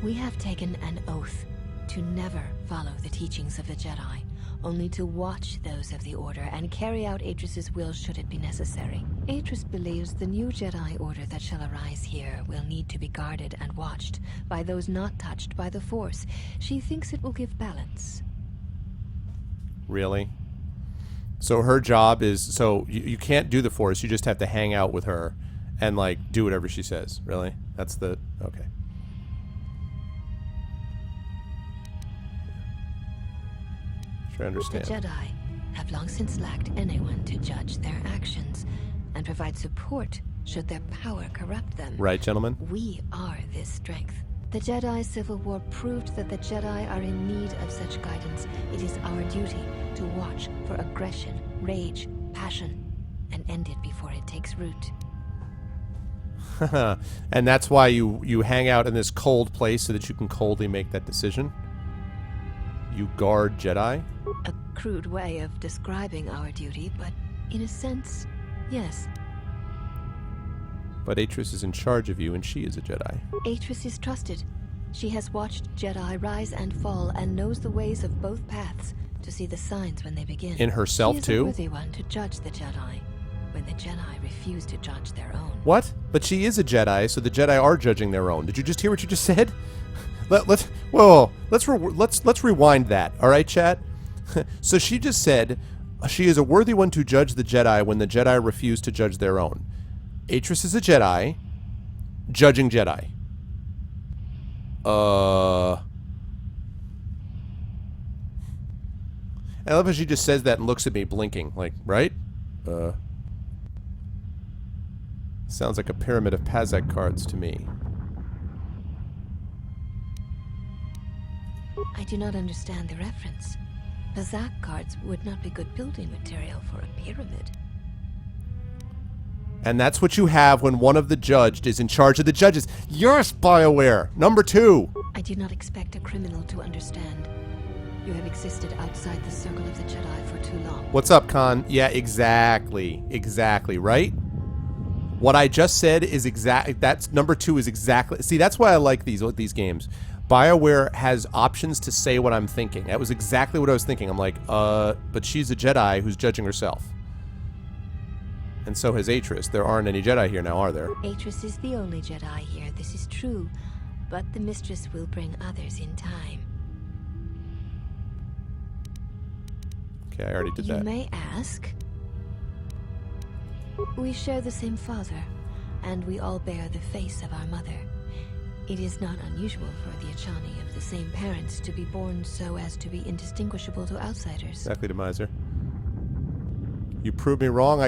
We have taken an oath to never follow the teachings of the Jedi, only to watch those of the Order and carry out Atrus's will should it be necessary. Atrus believes the new Jedi Order that shall arise here will need to be guarded and watched by those not touched by the Force. She thinks it will give balance. Really? So her job is... So you can't do the Force, you just have to hang out with her and, like, do whatever she says. Really? That's the... Okay. I understand. The Jedi have long since lacked anyone to judge their actions and provide support should their power corrupt them. Right, gentlemen? We are this strength. The Jedi Civil War proved that the Jedi are in need of such guidance. It is our duty to watch for aggression, rage, passion, and end it before it takes root. And that's why you hang out in this cold place so that you can coldly make that decision? You guard Jedi? A crude way of describing our duty, but in a sense, yes. But Atris is in charge of you, and she is a Jedi. Atris is trusted. She has watched Jedi rise and fall and knows the ways of both paths to see the signs when they begin. In herself, she is too? a worthy one to judge the Jedi when the Jedi refuse to judge their own. What? But she is a Jedi, so the Jedi are judging their own. Did you just hear what you just said? Let's rewind that. All right, chat. So she just said she is a worthy one to judge the Jedi when the Jedi refuse to judge their own. Atris is a Jedi, judging Jedi. I love how she just says that and looks at me blinking, like, right? Sounds like a pyramid of Pazak cards to me. I do not understand the reference. Pazak cards would not be good building material for a pyramid. And that's what you have when one of the judged is in charge of the judges. Yes, BioWare! Number 2! I do not expect a criminal to understand. You have existed outside the circle of the Jedi for too long. What's up, Khan? Yeah, exactly. Exactly, right? What I just said is exactly... That's number 2 is exactly... See, that's why I like these games. BioWare has options to say what I'm thinking. That was exactly what I was thinking. I'm like, but she's a Jedi who's judging herself. And so has Atris. There aren't any Jedi here now, are there? Atris is the only Jedi here, this is true. But the Mistress will bring others in time. Okay, I already did that. You may ask. We share the same father, and we all bear the face of our mother. It is not unusual for the Achani of the same parents to be born so as to be indistinguishable to outsiders. Exactly, Demiser. You proved me wrong.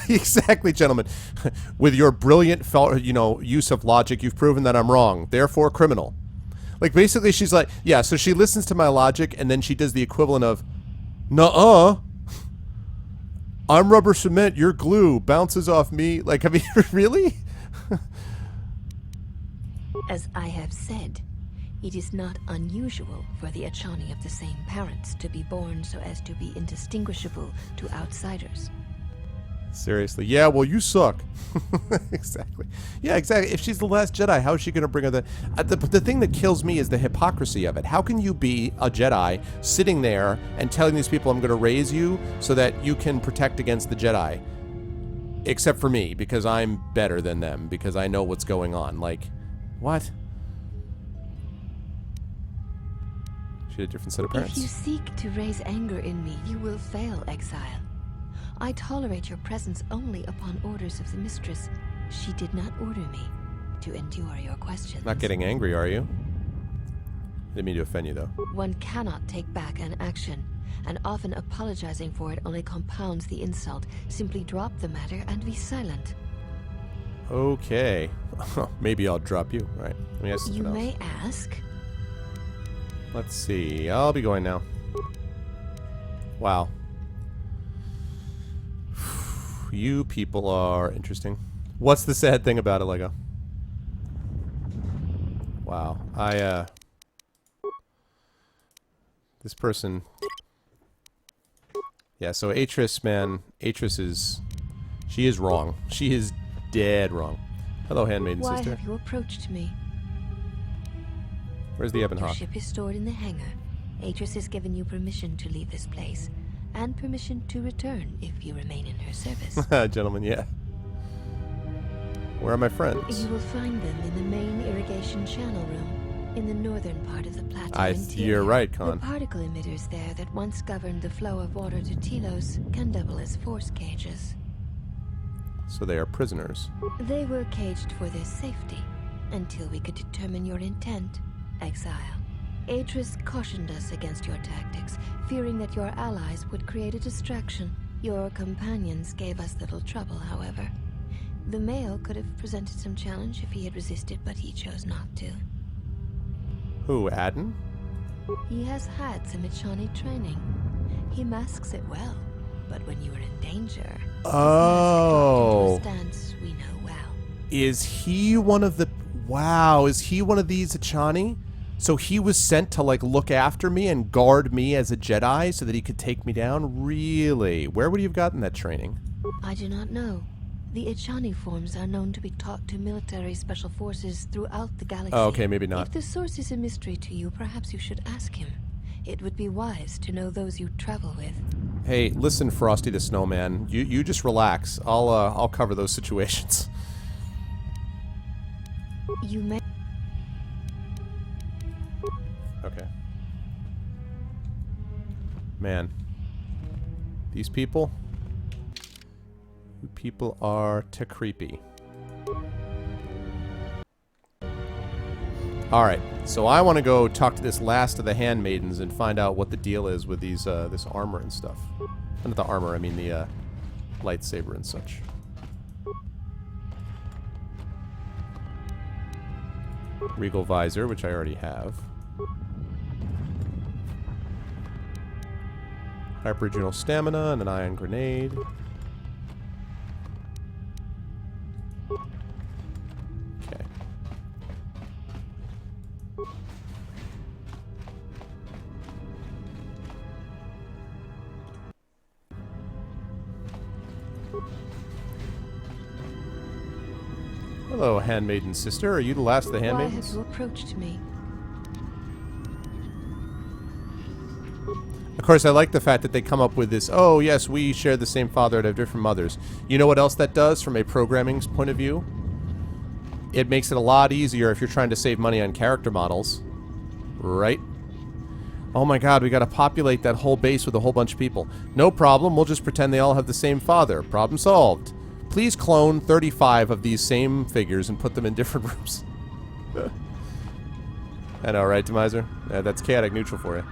Exactly, gentlemen. With your brilliant, use of logic, you've proven that I'm wrong. Therefore, criminal. Like, basically, she's like, yeah, so she listens to my logic, and then she does the equivalent of, nuh-uh. I'm rubber cement, you're glue. Bounces off me. Like, I mean, really? As I have said, it is not unusual for the Achani of the same parents to be born so as to be indistinguishable to outsiders. Seriously. Yeah, well, you suck. Exactly. Yeah, exactly. If she's the last Jedi, how is she going to bring her the thing that kills me is the hypocrisy of it. How can you be a Jedi sitting there and telling these people I'm going to raise you so that you can protect against the Jedi? Except for me, because I'm better than them, because I know what's going on. Like, what? She had a different set of parents. If you seek to raise anger in me, you will fail, Exile. I tolerate your presence only upon orders of the Mistress. She did not order me to endure your questions. Not getting angry, are you? Didn't mean to offend you, though. One cannot take back an action, and often apologizing for it only compounds the insult. Simply drop the matter and be silent. Okay. Maybe I'll drop you. All right. Let me ask something else. You may ask. Let's see. I'll be going now. Wow. You people are interesting. What's the sad thing about it, Lego? Wow. This person... Yeah, so Atris, man. Atris is... She is wrong. She is dead wrong. Hello, handmaiden Why sister. have you approached me? Where's the Ebon Your Hawk? ship is stored in the hangar. Atris has given you permission to leave this place, and permission to return if you remain in her service. Gentlemen, yeah. Where are my friends? You will find them in the main irrigation channel room, in the northern part of the plateau interior. You're right, Con. The particle emitters there that once governed the flow of water to Telos can double as force cages. So they are prisoners. They were caged for their safety, until we could determine your intent, Exile. Atris cautioned us against your tactics, fearing that your allies would create a distraction. Your companions gave us little trouble, however. The male could have presented some challenge if he had resisted, but he chose not to. Who, Adden? He has had some Echani training. He masks it well, but when you are in danger, Oh. his mask dropped into a stance we know well. Is he one of the... Wow, is he one of these Echani? So he was sent to, like, look after me and guard me as a Jedi so that he could take me down? Really? Where would he have gotten that training? I do not know. The Echani forms are known to be taught to military special forces throughout the galaxy. Oh, okay, maybe not. If the source is a mystery to you, perhaps you should ask him. It would be wise to know those you travel with. Hey, listen, Frosty the Snowman. You just relax. I'll cover those situations. You may... Okay. Man. These people? You people are too creepy. Alright, so I want to go talk to this last of the handmaidens and find out what the deal is with these, this armor and stuff. Not the armor, I mean the, lightsaber and such. Regal visor, which I already have. Hyperregional stamina and an ion grenade. Okay. Hello, handmaiden sister. Are you the last of the Why handmaidens? have you approached me? Of course, I like the fact that they come up with this, oh, yes, we share the same father and have different mothers. You know what else that does from a programming point of view? It makes it a lot easier if you're trying to save money on character models. Right? Oh my god, we gotta populate that whole base with a whole bunch of people. No problem, we'll just pretend they all have the same father. Problem solved. Please clone 35 of these same figures and put them in different rooms. I know, right, Demiser? Yeah, that's chaotic neutral for you.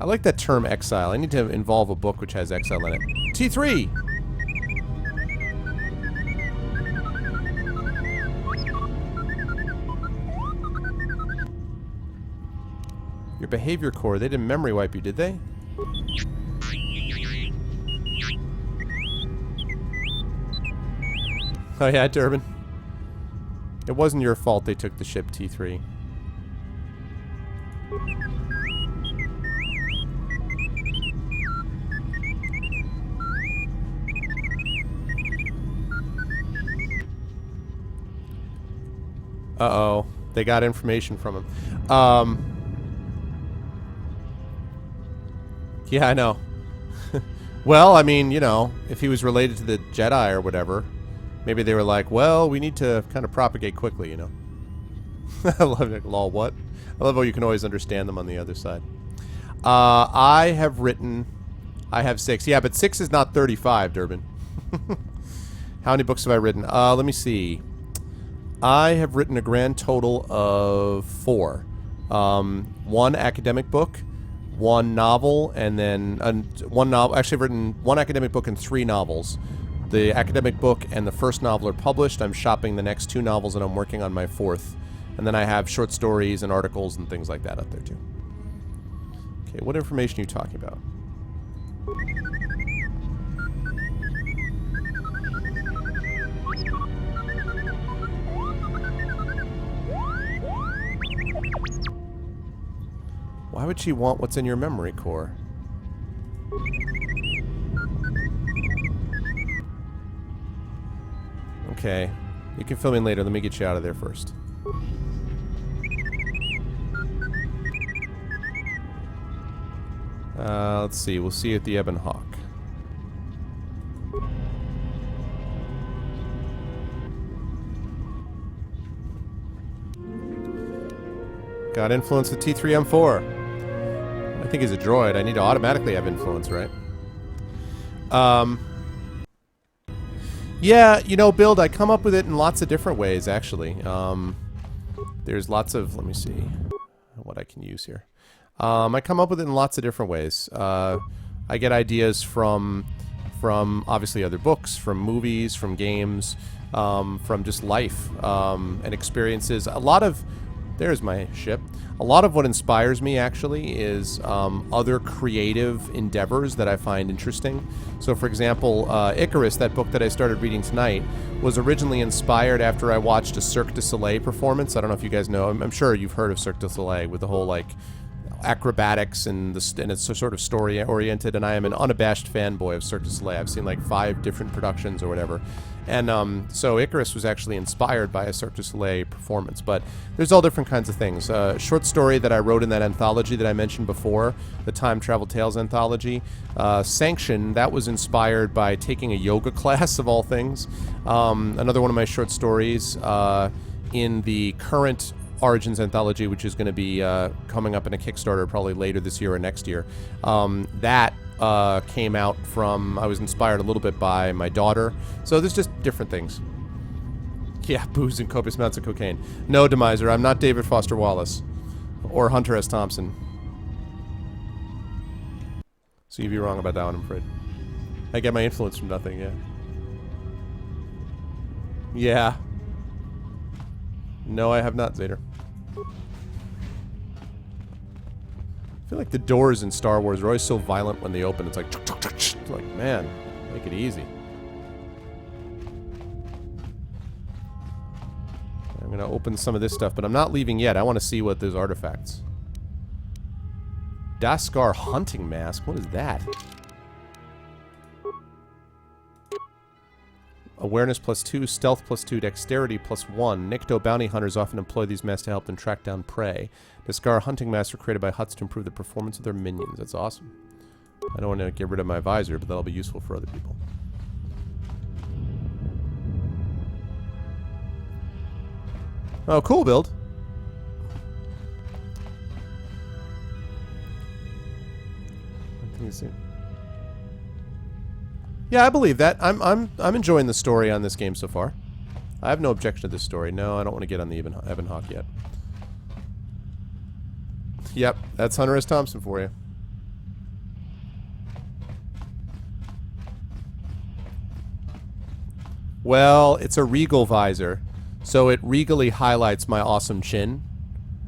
I like that term exile. I need to involve a book which has exile in it. T3! Your behavior core, they didn't memory wipe you, did they? Oh yeah, Durbin. It wasn't your fault they took the ship, T3. Uh-oh. They got information from him. Yeah, I know. Well, I mean, you know, if he was related to the Jedi or whatever, maybe they were like, well, we need to kind of propagate quickly, you know. I love it. Lol, what? I love how you can always understand them on the other side. I have 6. Yeah, but 6 is not 35, Durbin. How many books have I written? Let me see. I have written a grand total of 4. 1 academic book, 1 novel, and then 1 novel. Actually, I've written 1 academic book and 3 novels. The academic book and the first novel are published. I'm shopping the next 2 novels, and I'm working on my 4th. And then I have short stories and articles and things like that up there, too. Okay, what information are you talking about? Why would she want what's in your memory core? Okay. You can fill me in later. Let me get you out of there first. Let's see. We'll see you at the Ebon Hawk. Got influence with T3M4. I think he's a droid. I need to automatically have influence, right? Yeah, you know, build, I come up with it in lots of different ways, actually. There's lots of... Let me see what I can use here. I come up with it in lots of different ways. I get ideas from from obviously other books, from movies, from games, from just life and experiences. A lot of... There's my ship. A lot of what inspires me, actually, is other creative endeavors that I find interesting. So, for example, ICARUS, that book that I started reading tonight, was originally inspired after I watched a Cirque du Soleil performance. I don't know if you guys know. I'm sure you've heard of Cirque du Soleil with the whole, like, acrobatics and it's sort of story-oriented, and I am an unabashed fanboy of Cirque du Soleil. I've seen, like, 5 different productions or whatever. And so ICARUS was actually inspired by a Cirque du Soleil performance. But there's all different kinds of things. Short story that I wrote in that anthology that I mentioned before, the Time Travel Tales anthology, Sanction, that was inspired by taking a yoga class, of all things. Another one of my short stories in the current Origins anthology, which is going to be coming up in a Kickstarter probably later this year or next year, that came out from, I was inspired a little bit by my daughter. So there's just different things. Yeah, booze and copious amounts of cocaine. No, Demiser, I'm not David Foster Wallace or Hunter S. Thompson. So you'd be wrong about that one, I'm afraid. I get my influence from nothing, yeah. Yeah. No, I have not, Zader. I feel like the doors in Star Wars are always so violent when they open. It's like, man, make it easy. I'm going to open some of this stuff, but I'm not leaving yet. I want to see what those artifacts. Daskar hunting mask. What is that? Awareness +2, stealth +2, dexterity +1. Nikto bounty hunters often employ these masks to help them track down prey. The Scar hunting masks were created by Huts to improve the performance of their minions. That's awesome. I don't want to get rid of my visor, but that'll be useful for other people. Oh, cool build. Yeah, I believe that. I'm enjoying the story on this game so far. I have no objection to this story. No, I don't want to get on the Evan Hawk yet. Yep, that's Hunter S. Thompson for you. Well, it's a regal visor, so it regally highlights my awesome chin.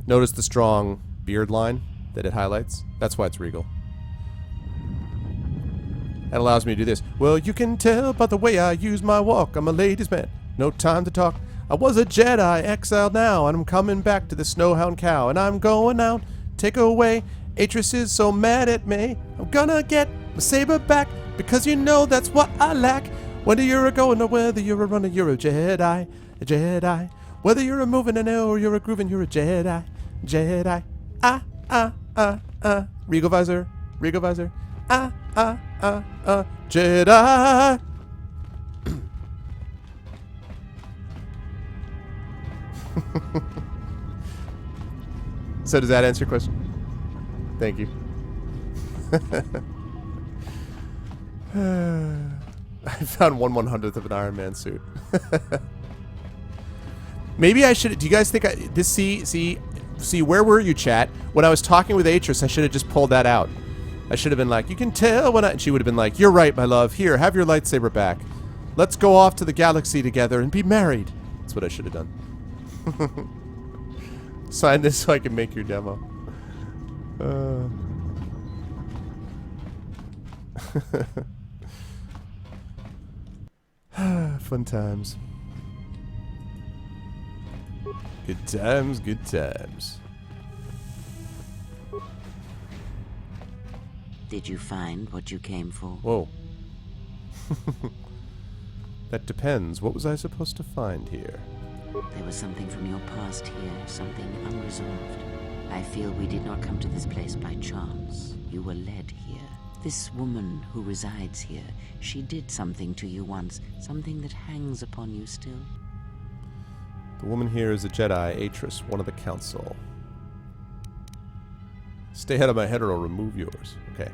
Notice the strong beard line that it highlights? That's why it's regal. That allows me to do this. Well, you can tell by the way I use my walk. I'm a ladies' man. No time to talk. I was a Jedi, exiled now, and I'm coming back to the Snowhound Cow. And I'm going out, take away. Atris is so mad at me. I'm gonna get my saber back, because you know that's what I lack. Whether you're a going or whether you're a runner, you're a Jedi. A Jedi. Whether you're a moving an or you're a grooving, you're a Jedi. Jedi. Regal visor. Regal visor. Jedi. So does that answer your question? Thank you. I found 1/100th of an Iron Man suit. Maybe I should. Do you guys think this? See, where were you, chat? When I was talking with Atris, I should have just pulled that out. I should have been like, you can tell when I... And she would have been like, you're right, my love. Here, have your lightsaber back. Let's go off to the galaxy together and be married. That's what I should have done. Sign this so I can make your demo. Fun times. Good times, good times. Did you find what you came for? Whoa. That depends. What was I supposed to find here? There was something from your past here, something unresolved. I feel we did not come to this place by chance. You were led here. This woman who resides here, she did something to you once, something that hangs upon you still. The woman here is a Jedi, Atris, one of the Council. Stay out of my head or I'll remove yours. Okay.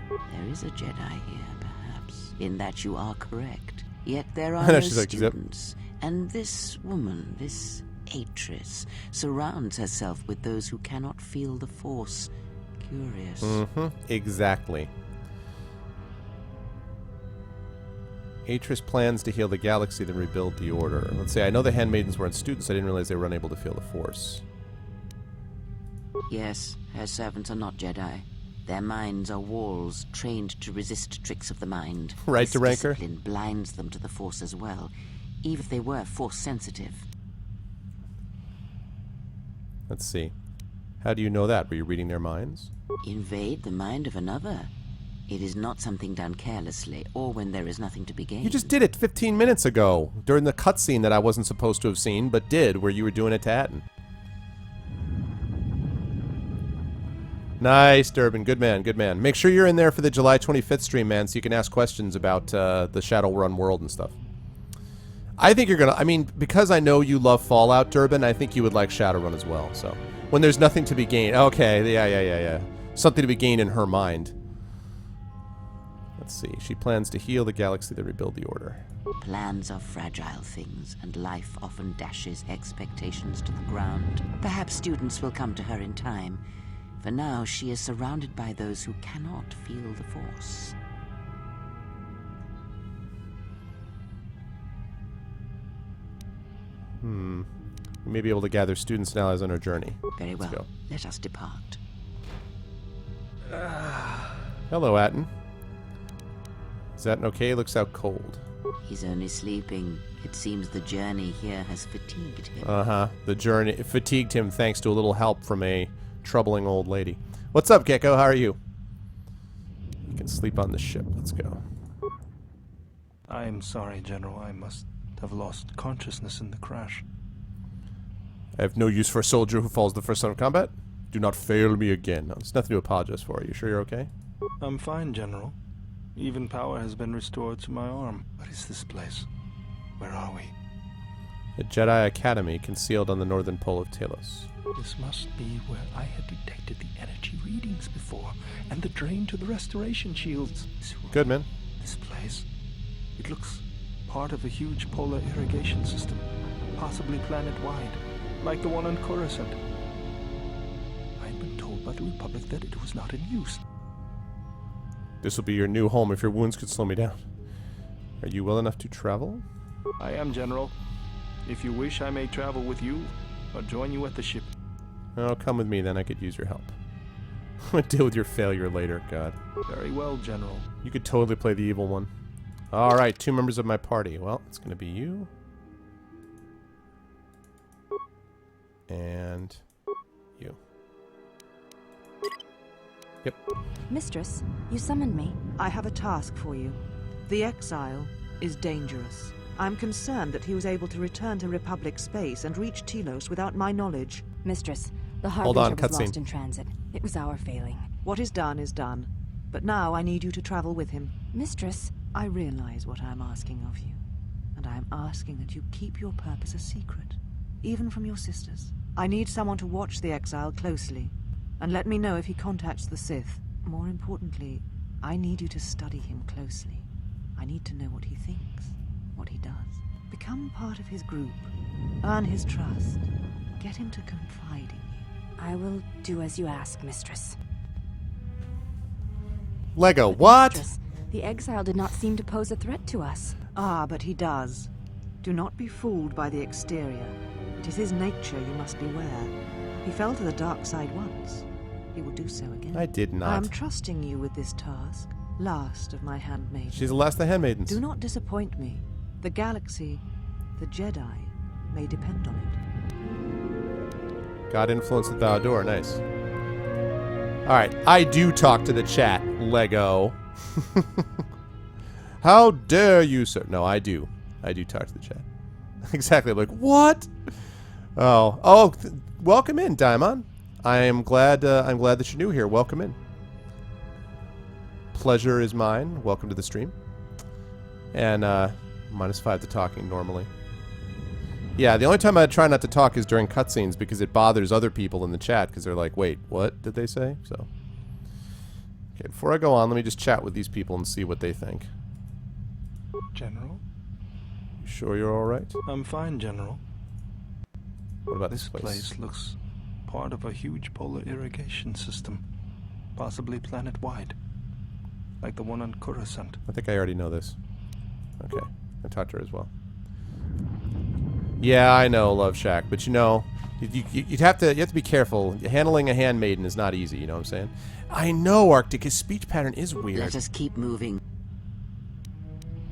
There is a Jedi here, perhaps, in that you are correct. Yet there are know, no she's like, students. And this woman, this Atris, surrounds herself with those who cannot feel the Force. Curious. Mm-hmm. Exactly. Atris plans to heal the galaxy, then rebuild the Order. Let's see, I know the Handmaidens weren't students. I didn't realize they were unable to feel the Force. Yes, her servants are not Jedi. Their minds are walls trained to resist tricks of the mind. Right, This Ranker? discipline blinds them to the Force as well, even if they were Force sensitive. Let's see. How do you know that? Were you reading their minds? Invade the mind of another. It is not something done carelessly, or when there is nothing to be gained. You just did it 15 minutes ago, during the cutscene that I wasn't supposed to have seen, but did, where you were doing it to Atton. Nice, Durbin. Good man, good man. Make sure you're in there for the July 25th stream, man, so you can ask questions about the Shadowrun world and stuff. I think you're gonna... I mean, because I know you love Fallout, Durbin, I think you would like Shadowrun as well, so... When there's nothing to be gained... Okay, yeah. Something to be gained in her mind. Let's see. She plans to heal the galaxy to rebuild the Order. Plans are fragile things, and life often dashes expectations to the ground. Perhaps students will come to her in time. For now, she is surrounded by those who cannot feel the Force. We may be able to gather students and allies on our journey. Very well. Let's go. Let us depart. Hello, Atton. Is Atton okay? Looks out cold. He's only sleeping. It seems the journey here has fatigued him. Uh-huh. The journey fatigued him thanks to a little help from a troubling old lady. What's up, Gecko? How are you? You can sleep on the ship. Let's go. I'm sorry, General. I must have lost consciousness in the crash. I have no use for a soldier who falls the first time of combat. Do not fail me again. No, there's nothing to apologize for. Are you sure you're okay? I'm fine, General. Even power has been restored to my arm. What is this place? Where are we? A Jedi Academy concealed on the northern pole of Talos. This must be where I had detected the energy readings before, and the drain to the restoration shields. Good, man. This place. It looks part of a huge polar irrigation system, possibly planet-wide, like the one on Coruscant. I'd been told by the Republic that it was not in use. This will be your new home if your wounds could slow me down. Are you well enough to travel? I am, General. If you wish, I may travel with you, or join you at the ship. Oh, come with me, then I could use your help. I'm gonna deal with your failure later, God. Very well, General. You could totally play the evil one. Alright, 2 members of my party. Well, it's gonna be you. And you. Yep. Mistress, you summoned me. I have a task for you. The exile is dangerous. I'm concerned that he was able to return to Republic space and reach Telos without my knowledge. Mistress, the Hold on, Harbinger was cutscene. lost in transit. It was our failing. What is done. But now I need you to travel with him. Mistress, I realize what I'm asking of you, and I am asking that you keep your purpose a secret, even from your sisters. I need someone to watch the exile closely, and let me know if he contacts the Sith. More importantly, I need you to study him closely. I need to know what he thinks, what he does. Become part of his group, earn his trust, get him to confide in you. I will do as you ask, Mistress. Lego, what? Mistress, the exile did not seem to pose a threat to us. Ah, but he does. Do not be fooled by the exterior. It is his nature you must beware. He fell to the dark side once. He will do so again. I did not. I am trusting you with this task, last of my handmaidens. She's the last of the handmaidens. Do not disappoint me. The galaxy, the Jedi, may depend on it. God influenced the Valador. Nice. Alright, I do talk to the chat, Lego. How dare you, sir? No, I do. I do talk to the chat. Exactly. Like, what? Oh, welcome in, Daimon. I'm glad that you're new here. Welcome in. Pleasure is mine. Welcome to the stream. And -5 to talking normally. Yeah, the only time I try not to talk is during cutscenes because it bothers other people in the chat because they're like, wait, what did they say? So, okay, before I go on, let me just chat with these people and see what they think. General? You sure you're all right? I'm fine, General. What about This place looks part of a huge polar irrigation system, possibly planet-wide, like the one on Coruscant. I think I already know this. Okay. I talked to her as well. Yeah, I know, Love Shack, but you know, you have to be careful. Handling a handmaiden is not easy, you know what I'm saying? I know, Arctic. His speech pattern is weird. Let us keep moving.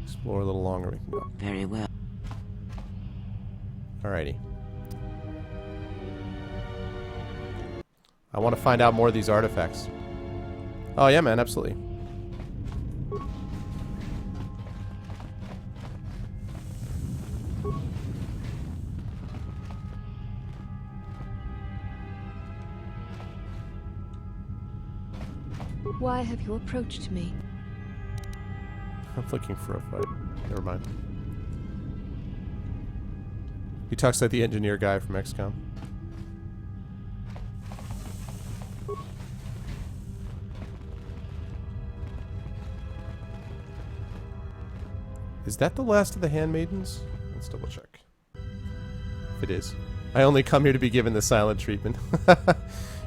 Explore a little longer, we can go. Very well. Alrighty. I want to find out more of these artifacts. Oh yeah, man, absolutely. Why have you approached me? I'm looking for a fight. Never mind. He talks like the engineer guy from XCOM. Is that the last of the handmaidens? Let's double check. If it is. I only come here to be given the silent treatment.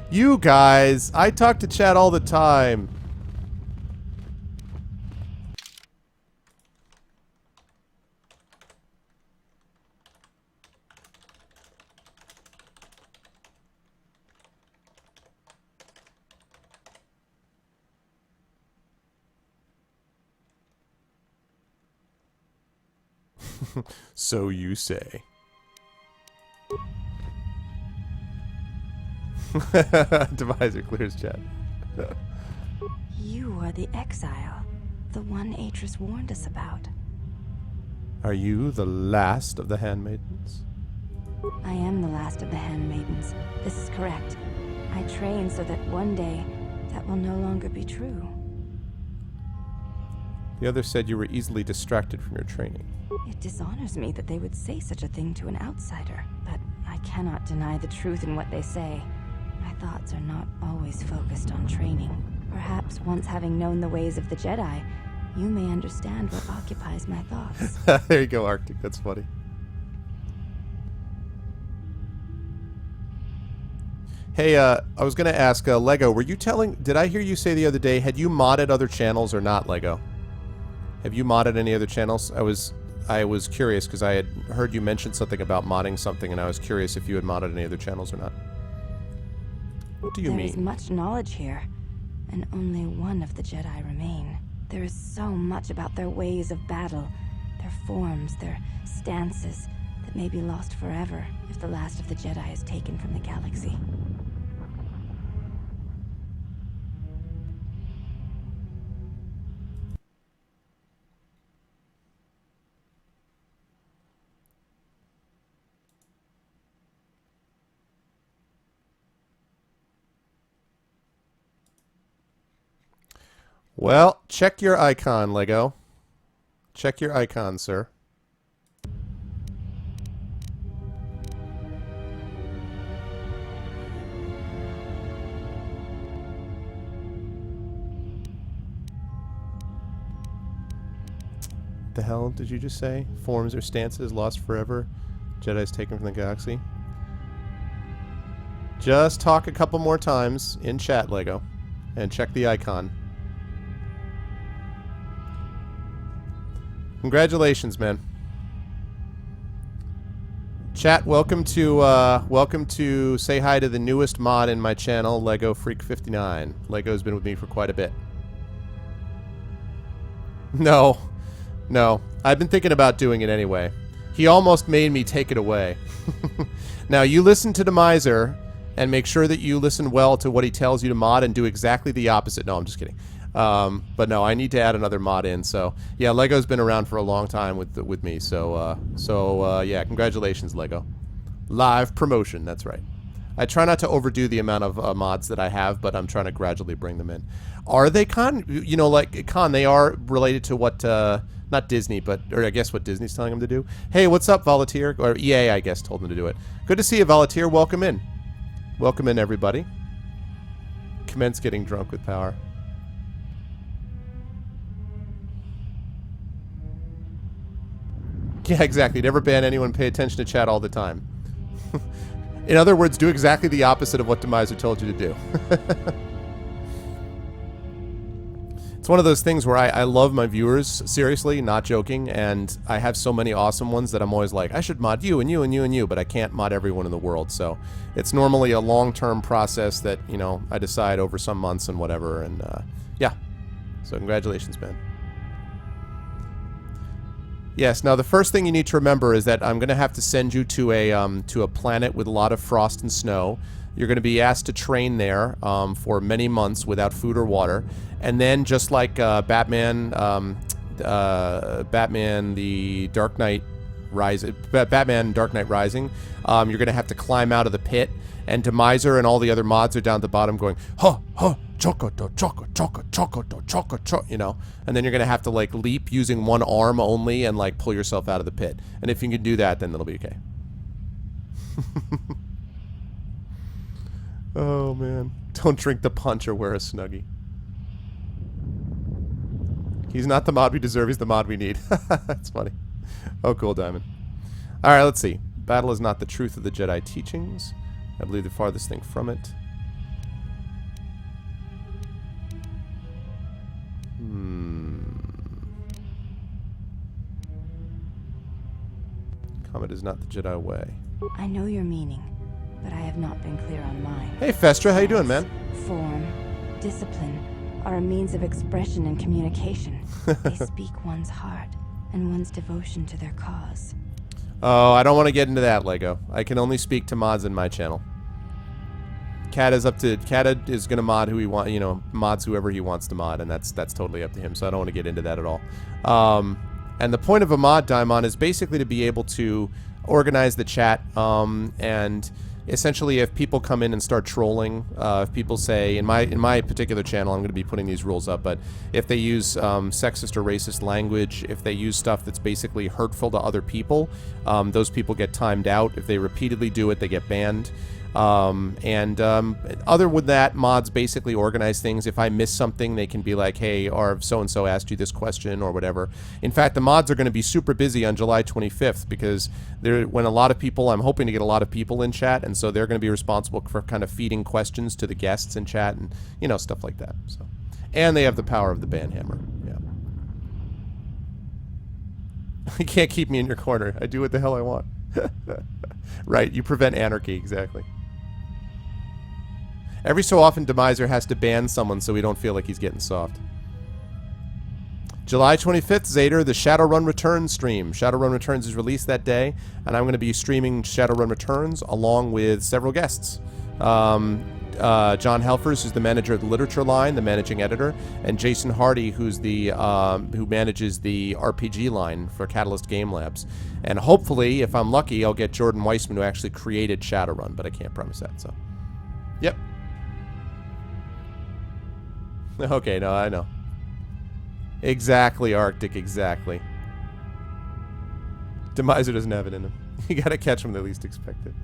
You guys! I talk to chat all the time. So you say. Deviser clears chat. You are the exile, the one Atris warned us about. Are you the last of the handmaidens? I am the last of the handmaidens. This is correct. I train so that one day that will no longer be true. The other said you were easily distracted from your training. It dishonors me that they would say such a thing to an outsider, but I cannot deny the truth in what they say. My thoughts are not always focused on training. Perhaps once having known the ways of the Jedi, you may understand what occupies my thoughts. There you go, Arctic. That's funny. Hey, I was going to ask, Lego, were you telling... Did I hear you say the other day, had you modded other channels or not, Lego? Have you modded any other channels? I was curious because I had heard you mention something about modding something, and I was curious if you had modded any other channels or not. What do you mean? There is much knowledge here, and only one of the Jedi remain. There is so much about their ways of battle, their forms, their stances, that may be lost forever if the last of the Jedi is taken from the galaxy. Well, check your icon, Lego. Check your icon, sir. The hell did you just say? Forms or stances lost forever. Jedi's taken from the galaxy. Just talk a couple more times in chat, Lego. And check the icon. Congratulations, man. Chat, welcome to say hi to the newest mod in my channel, Lego Freak 59. Lego's been with me for quite a bit. No. I've been thinking about doing it anyway. He almost made me take it away. Now, you listen to Demiser and make sure that you listen well to what he tells you to mod and do exactly the opposite. No, I'm just kidding. But no, I need to add another mod in. So yeah, Lego's been around for a long time with me. So yeah, congratulations, Lego. Live promotion. That's right. I try not to overdo the amount of mods that I have, but I'm trying to gradually bring them in. Are they Con? You know, like Con, they are related to what? Not Disney, but or I guess what Disney's telling them to do. Hey, what's up, Volunteer? Or EA, I guess, told them to do it. Good to see you, Volunteer. Welcome in. Welcome in, everybody. Commence getting drunk with power. Yeah, exactly. Never ban anyone. Pay attention to chat all the time. In other words, do exactly the opposite of what Demiser told you to do. It's one of those things where I love my viewers, seriously, not joking, and I have so many awesome ones that I'm always like, I should mod you and you and you and you, but I can't mod everyone in the world. So it's normally a long-term process that, you know, I decide over some months and whatever, and yeah. So congratulations, man. Yes, now the first thing you need to remember is that I'm going to have to send you to a planet with a lot of frost and snow. You're going to be asked to train there for many months without food or water. And then, just like Batman, the Dark Knight Rising, Batman Dark Knight Rising, you're going to have to climb out of the pit. And Demiser and all the other mods are down at the bottom going, ha, ha, chocoto, choco, choco, chocoto, choco, choco, you know. And then you're going to have to, like, leap using one arm only and, like, pull yourself out of the pit. And if you can do that, then it'll be okay. Oh, man. Don't drink the punch or wear a Snuggie. He's not the mod we deserve, he's the mod we need. That's funny. Oh, cool, Diamond. Alright, let's see. Battle is not the truth of the Jedi teachings. I believe the farthest thing from it. Comet is not the Jedi way. I know your meaning, but I have not been clear on mine. Hey, Festra, how you doing, man? Form, discipline are a means of expression and communication. They speak one's heart and one's devotion to their cause. Oh, I don't want to get into that, Lego. I can only speak to mods in my channel. Cat is going to mod who he wants, you know, mods whoever he wants to mod, and that's totally up to him, so I don't want to get into that at all. And the point of a mod, Daimon, is basically to be able to organize the chat, and essentially if people come in and start trolling, if people say, in my particular channel, I'm going to be putting these rules up, but if they use sexist or racist language, if they use stuff that's basically hurtful to other people, those people get timed out. If they repeatedly do it, they get banned. Other with that, mods basically organize things. If I miss something, they can be like, hey, Arv, so-and-so asked you this question or whatever. In fact, the mods are going to be super busy on July 25th because when a lot of people, I'm hoping to get a lot of people in chat, and so they're going to be responsible for kind of feeding questions to the guests in chat and, you know, stuff like that. So, and they have the power of the ban hammer. Yeah. You can't keep me in your corner. I do what the hell I want. Right, you prevent anarchy, exactly. Every so often, Demiser has to ban someone so we don't feel like he's getting soft. July 25th, Zader, the Shadowrun Returns stream. Shadowrun Returns is released that day, and I'm going to be streaming Shadowrun Returns along with several guests. John Helfers, who's the manager of the literature line, the managing editor, and Jason Hardy, who's the who manages the RPG line for Catalyst Game Labs. And hopefully, if I'm lucky, I'll get Jordan Weissman, who actually created Shadowrun, but I can't promise that. So, yep. Okay, no, I know. Exactly, Arctic, exactly. Demiser doesn't have it in him. You gotta catch them when they least expect it.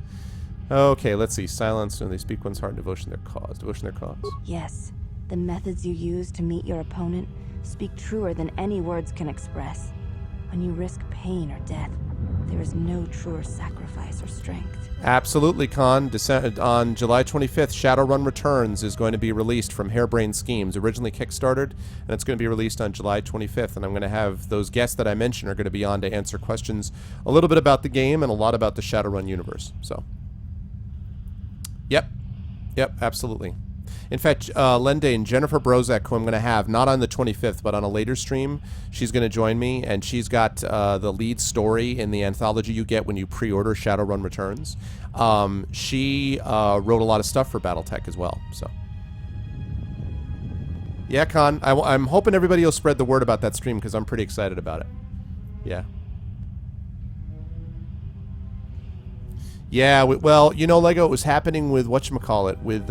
Okay, let's see. Silence when they speak one's heart and devotion to their cause. Devotion to their cause. Yes, the methods you use to meet your opponent speak truer than any words can express. When you risk pain or death, there is no truer sacrifice or strength. Absolutely, Khan. On July 25th, Shadowrun Returns is going to be released from Harebrained Schemes, originally Kickstarted, and it's going to be released on July 25th, and I'm going to have those guests that I mentioned are going to be on to answer questions a little bit about the game and a lot about the Shadowrun universe. So, yep, absolutely. In fact, Lende and Jennifer Brozak, who I'm going to have, not on the 25th, but on a later stream, she's going to join me, and she's got the lead story in the anthology you get when you pre-order Shadowrun Returns. She wrote a lot of stuff for Battletech as well, so. Yeah, Con, I'm hoping everybody will spread the word about that stream, because I'm pretty excited about it. Yeah. Yeah, well, you know, Lego, it was happening with, whatchamacallit, with,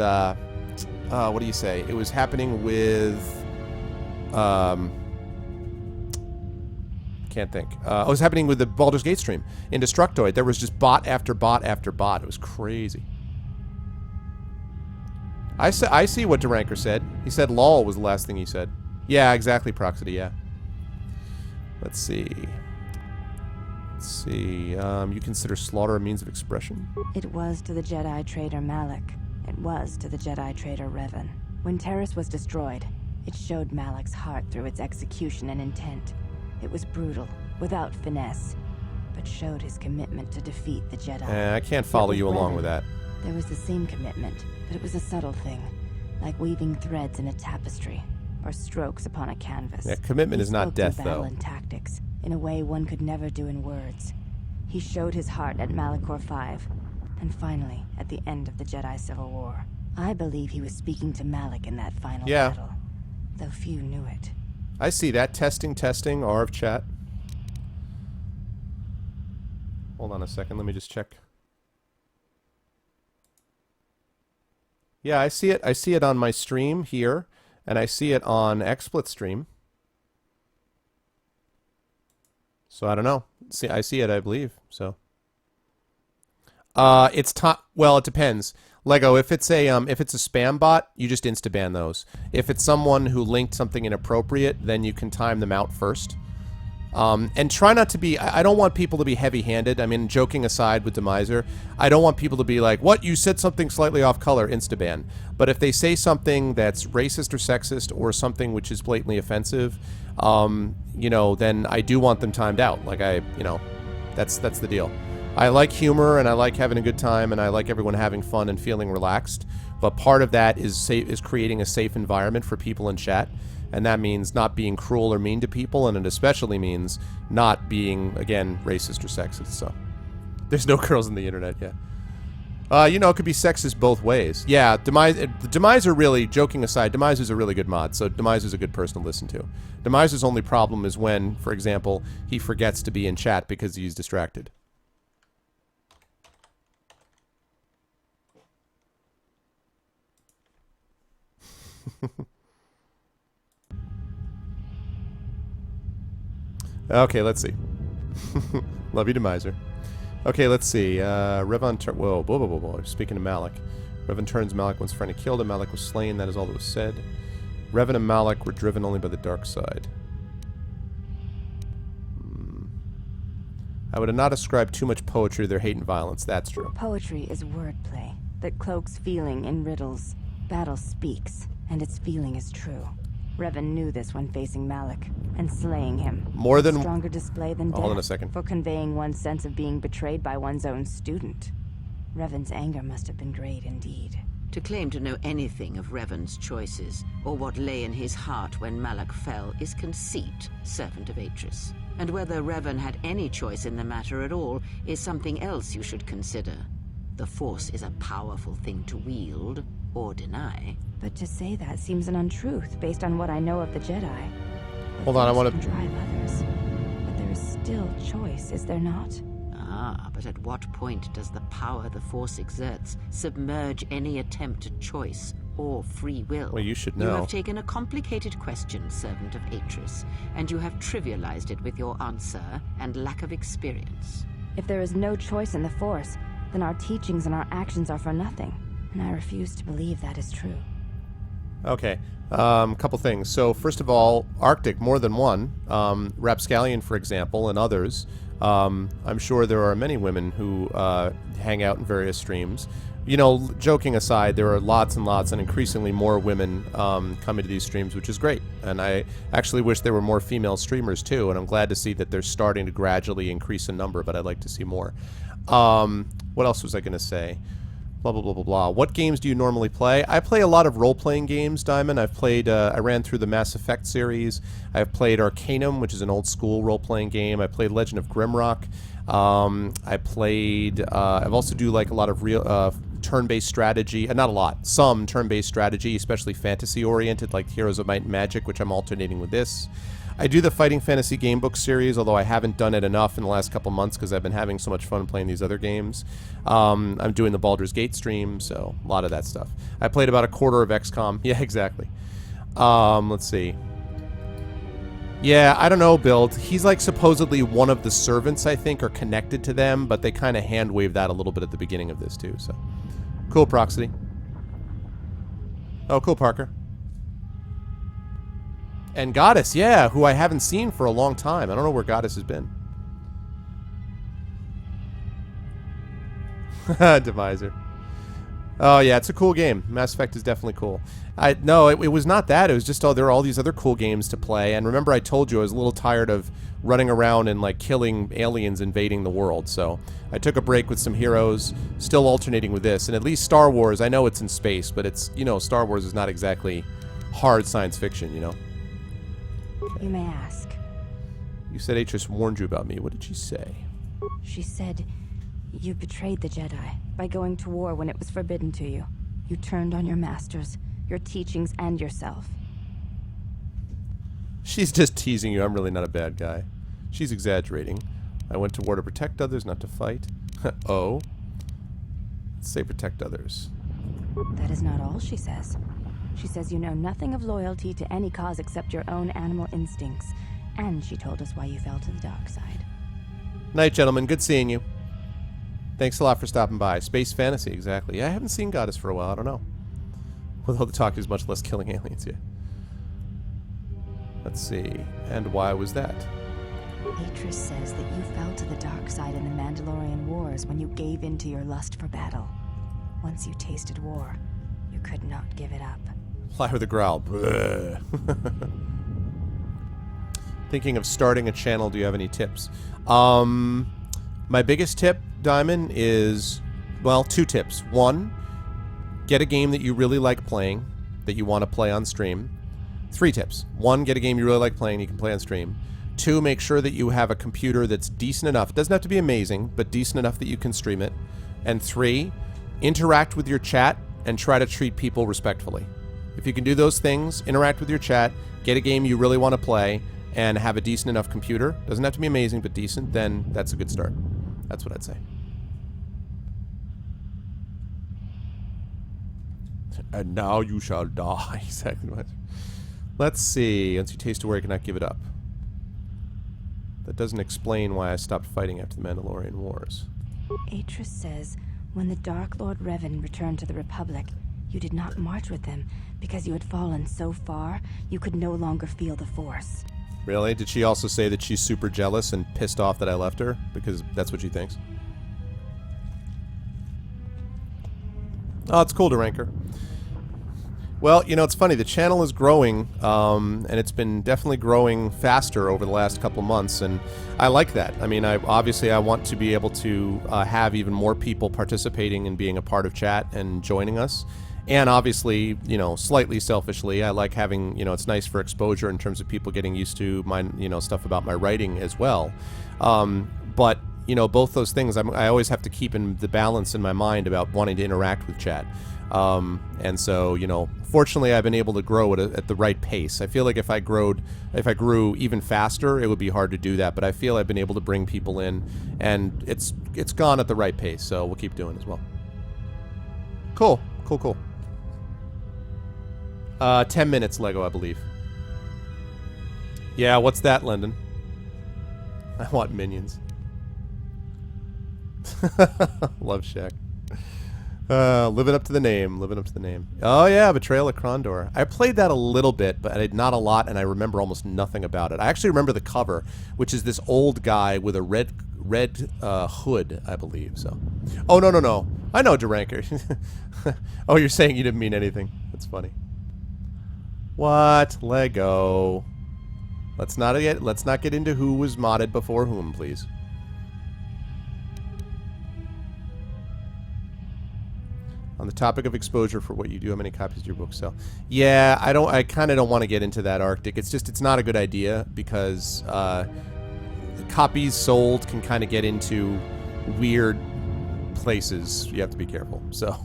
what do you say? It was happening with, can't think. It was happening with the Baldur's Gate stream. In Destructoid, there was just bot after bot after bot. It was crazy. I see what Duranker said. He said lol was the last thing he said. Yeah, exactly, Proxity, yeah. Let's see. You consider slaughter a means of expression? It was to the Jedi trader Malak. It was to the Jedi trader Revan. When Terrace was destroyed, It showed Malak's heart through its execution and intent. It was brutal, without finesse, but showed his commitment to defeat the Jedi. I can't follow you along Revan, with that. There was the same commitment, but it was a subtle thing, like weaving threads in a tapestry, or strokes upon a canvas. Yeah, commitment is not death, battle though. and tactics, in a way one could never do in words. He showed his heart at Malachor V, and finally, at the end of the Jedi Civil War. I believe he was speaking to Malak in that final battle, though few knew it. I see that. Testing, Arv chat. Hold on a second, let me just check. Yeah, I see it. I see it on my stream here, and I see it on XSplit stream. So I don't know. See, I see it, I believe. So it's well, it depends. Lego, if it's a spam bot, you just insta-ban those. If it's someone who linked something inappropriate, then you can time them out first. And try not to be... I don't want people to be heavy-handed. I mean, joking aside with Demiser, I don't want people to be like, what? You said something slightly off color, insta-ban. But if they say something that's racist or sexist or something which is blatantly offensive, you know, then I do want them timed out. Like, you know, that's the deal. I like humor, and I like having a good time, and I like everyone having fun and feeling relaxed. But part of that is creating a safe environment for people in chat. And that means not being cruel or mean to people, and it especially means not being, again, racist or sexist. So, there's no girls on the internet, yeah. You know, it could be sexist both ways. Yeah, Demiser really, joking aside, Demiser's a really good mod, so Demiser's a good person to listen to. Demiser's only problem is when, for example, he forgets to be in chat because he's distracted. Okay, let's see. Love you, Demiser. Okay, let's see. Revan whoa. Speaking of Malak. Revan turns Malak once friend killed him. Malak was slain. That is all that was said. Revan and Malak were driven only by the dark side. I would have not ascribed too much poetry to their hate and violence. That's true. Poetry is wordplay that cloaks feeling in riddles. Battle speaks, and its feeling is true. Revan knew this when facing Malak, and slaying him. More than... A stronger display than death. Hold on a second. For conveying one's sense of being betrayed by one's own student. Revan's anger must have been great indeed. To claim to know anything of Revan's choices, or what lay in his heart when Malak fell, is conceit, servant of Atris. And whether Revan had any choice in the matter at all is something else you should consider. The Force is a powerful thing to wield, or deny. But to say that seems an untruth, based on what I know of the Jedi. Hold on, I want to... drive others. But there is still choice, is there not? Ah, but at what point does the power the Force exerts submerge any attempt at choice or free will? Well, you should know. You have taken a complicated question, servant of Atris, and you have trivialized it with your answer and lack of experience. If there is no choice in the Force, then our teachings and our actions are for nothing. And I refuse to believe that is true. Okay. Couple things. So, first of all, Arctic, more than one. Rapscallion, for example, and others. I'm sure there are many women who hang out in various streams. You know, joking aside, there are lots and lots and increasingly more women coming to these streams, which is great. And I actually wish there were more female streamers, too. And I'm glad to see that they're starting to gradually increase in number, but I'd like to see more. What else was I going to say? Blah, blah, blah, blah, blah. What games do you normally play? I play a lot of role-playing games, Diamond. I've played, I ran through the Mass Effect series. I've played Arcanum, which is an old-school role-playing game. I played Legend of Grimrock. I played, I've also do, like, a lot of real, turn-based strategy. Not a lot. Some turn-based strategy, especially fantasy-oriented, like Heroes of Might and Magic, which I'm alternating with this. I do the Fighting Fantasy Gamebook series, although I haven't done it enough in the last couple months because I've been having so much fun playing these other games. I'm doing the Baldur's Gate stream, so a lot of that stuff. I played about a quarter of XCOM. Yeah, exactly. Let's see. Yeah, I don't know, Build. He's like supposedly one of the servants, I think, or connected to them, but they kind of hand-waved that a little bit at the beginning of this, too, so. Cool, Proxity. Oh, cool, Parker. And Goddess, yeah, who I haven't seen for a long time. I don't know where Goddess has been. Demiser. Oh yeah, it's a cool game. Mass Effect is definitely cool. No, it was not that. It was just there are all these other cool games to play. And remember, I told you I was a little tired of running around and like killing aliens invading the world. So I took a break with some heroes, still alternating with this. And at least Star Wars, I know it's in space, but it's, you know, Star Wars is not exactly hard science fiction, you know. You may ask. You said Atris warned you about me. What did she say? She said, you betrayed the Jedi by going to war when it was forbidden to you. You turned on your masters, your teachings, and yourself. She's just teasing you. I'm really not a bad guy. She's exaggerating. I went to war to protect others, not to fight. Oh. Let's say protect others. That is not all she says. She says you know nothing of loyalty to any cause except your own animal instincts. And she told us why you fell to the dark side. Night, gentlemen. Good seeing you. Thanks a lot for stopping by. Space fantasy, exactly. Yeah, I haven't seen Goddess for a while. I don't know. Although the talk is much less killing aliens, yeah. Let's see. And why was that? Atris says that you fell to the dark side in the Mandalorian Wars when you gave in to your lust for battle. Once you tasted war, you could not give it up. Fly with a growl. Thinking of starting a channel. Do you have any tips? My biggest tip, Diamond, is, well, 2 tips. 1, get a game that you really like playing, that you want to play on stream. 3 tips. 1, get a game you really like playing, you can play on stream. 2, make sure that you have a computer that's decent enough. It doesn't have to be amazing, but decent enough that you can stream it. And 3, interact with your chat and try to treat people respectfully. If you can do those things, interact with your chat, get a game you really want to play, and have a decent enough computer, doesn't have to be amazing, but decent, then that's a good start. That's what I'd say. And now you shall die. Exactly what. Let's see. Once you taste a war, you cannot give it up. That doesn't explain why I stopped fighting after the Mandalorian Wars. Atris says, when the Dark Lord Revan returned to the Republic, you did not march with him because you had fallen so far, you could no longer feel the Force. Really? Did she also say that she's super jealous and pissed off that I left her? Because that's what she thinks. Oh, it's cool to rank her. Well, you know, it's funny. The channel is growing, and it's been definitely growing faster over the last couple months, and I like that. I mean, obviously I want to be able to have even more people participating and being a part of chat and joining us. And obviously, you know, slightly selfishly, I like having, you know, it's nice for exposure in terms of people getting used to my, you know, stuff about my writing as well. But, you know, both those things, I always have to keep in the balance in my mind about wanting to interact with chat. And so, you know, fortunately, I've been able to grow at the right pace. I feel like if I grew even faster, it would be hard to do that. But I feel I've been able to bring people in, and it's gone at the right pace. So we'll keep doing as well. Cool, cool, cool. 10 minutes, Lego, I believe. Yeah, what's that, Lyndon? I want minions. Love Shack. Living up to the name. Living up to the name. Oh, yeah, Betrayal of Krondor. I played that a little bit, but not a lot, and I remember almost nothing about it. I actually remember the cover, which is this old guy with a red hood, I believe, so. Oh, no. I know Duranker. Oh, you're saying you didn't mean anything. That's funny. What? Lego. Let's not get into who was modded before whom, please. On the topic of exposure for what you do, how many copies do your books sell? Yeah, I kind of don't want to get into that, Arctic. It's not a good idea because copies sold can kind of get into weird places. You have to be careful. So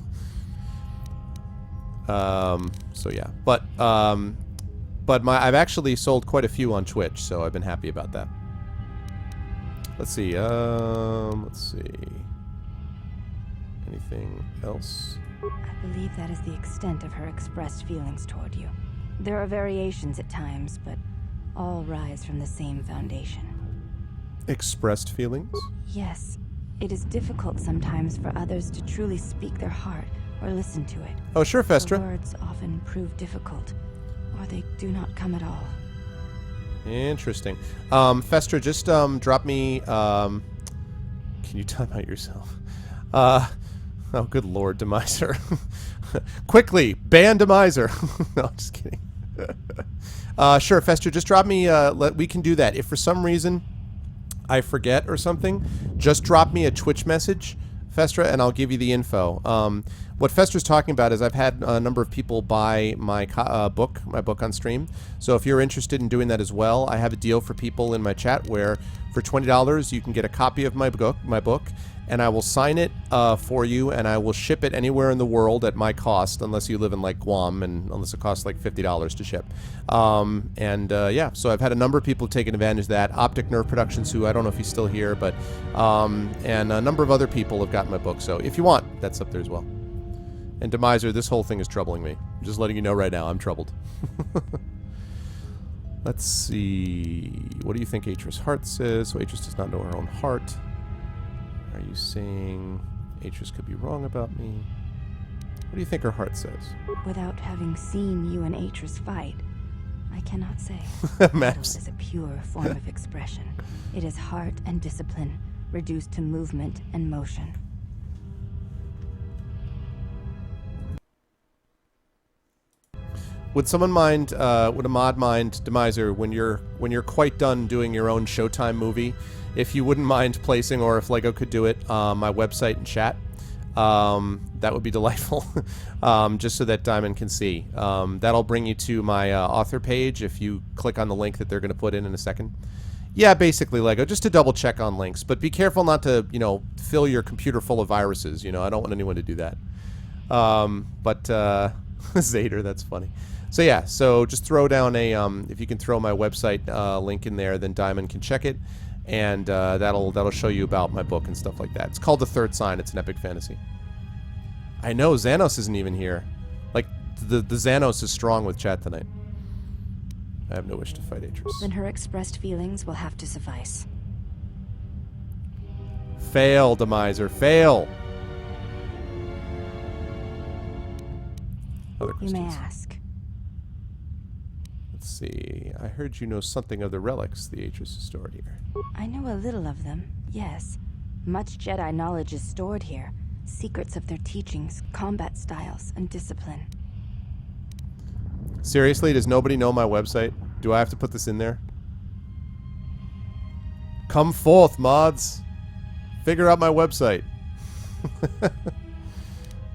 yeah, but I've actually sold quite a few on Twitch, so I've been happy about that. Let's see. Anything else? I believe that is the extent of her expressed feelings toward you. There are variations at times, but all rise from the same foundation. Expressed feelings? Yes. It is difficult sometimes for others to truly speak their heart or listen to it. Oh, sure, Festra. The words often prove difficult, or they do not come at all. Interesting. Festra, just drop me. Can you time out yourself? Oh, good lord, Demiser. Quickly, ban Demiser. No, I'm just kidding. Sure, Fester, just drop me, we can do that. If for some reason I forget or something, just drop me a Twitch message, Festra, and I'll give you the info. What Festra's talking about is I've had a number of people buy my book on stream. So if you're interested in doing that as well, I have a deal for people in my chat where for $20 you can get a copy of my book, and I will sign it for you, and I will ship it anywhere in the world at my cost, unless you live in like Guam, and unless it costs like $50 to ship. Yeah, so I've had a number of people taking advantage of that. Optic Nerve Productions, who I don't know if he's still here, but and a number of other people have gotten my book. So if you want, that's up there as well. And Demiser, this whole thing is troubling me. I'm just letting you know right now, I'm troubled. Let's see. What do you think Atris' heart says? So Atris does not know her own heart. Are you saying Atris could be wrong about me? What do you think her heart says? Without having seen you and Atris fight, I cannot say. Maps. Battle is a pure form of expression. It is heart and discipline, reduced to movement and motion. Would someone mind, would a mod mind, Demiser, when you're quite done doing your own Showtime movie, if you wouldn't mind placing, or if Lego could do it, my website and chat, that would be delightful, just so that Diamond can see. That'll bring you to my author page if you click on the link that they're going to put in a second. Yeah, basically, Lego, just to double check on links, but be careful not to, you know, fill your computer full of viruses. You know, I don't want anyone to do that. Zader, that's funny. So yeah, so just throw down a, if you can throw my website link in there, then Diamond can check it, and that'll show you about my book and stuff like that. It's called The Third Sign. It's an epic fantasy. I know, Xanos isn't even here. Like, the Xanos is strong with chat tonight. I have no wish to fight Atris. Then her expressed feelings will have to suffice. Fail, Demiser, fail! Other You may questions? ask. Let's see. I heard you know something of the relics the Atris has stored here. I know a little of them, yes. Much Jedi knowledge is stored here. Secrets of their teachings, combat styles, and discipline. Seriously, does nobody know my website? Do I have to put this in there? Come forth, mods! Figure out my website.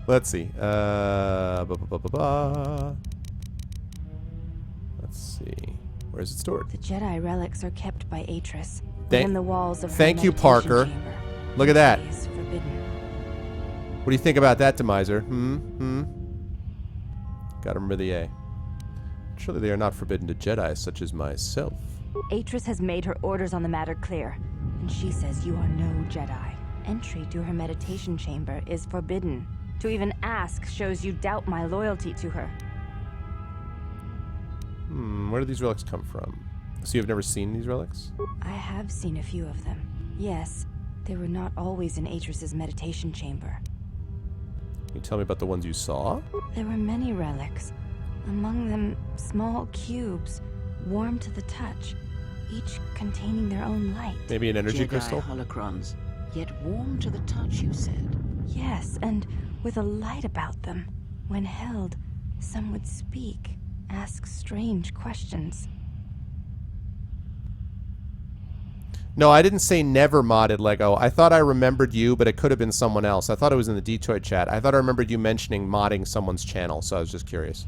Let's see. Let's see. Where is it stored? The Jedi relics are kept by Atris Thank- within the walls of her thank you, meditation Parker. chamber. Look at that. It is forbidden. What do you think about that, Demiser? Gotta remember the A. Surely they are not forbidden to Jedi such as myself. Atris has made her orders on the matter clear, and she says you are no Jedi. Entry to her meditation chamber is forbidden. To even ask shows you doubt my loyalty to her. Where do these relics come from? So you've never seen these relics? I have seen a few of them. Yes, they were not always in Atris's meditation chamber. Can you tell me about the ones you saw? There were many relics. Among them, small cubes, warm to the touch, each containing their own light. Maybe an energy Jedi crystal? holocrons, yet warm to the touch, you said. Yes, and with a light about them. When held, some would speak, ask strange questions. No, I didn't say never modded Lego. I thought I remembered you, but it could have been someone else. I thought it was in the Detroit chat. I thought I remembered you mentioning modding someone's channel, so I was just curious.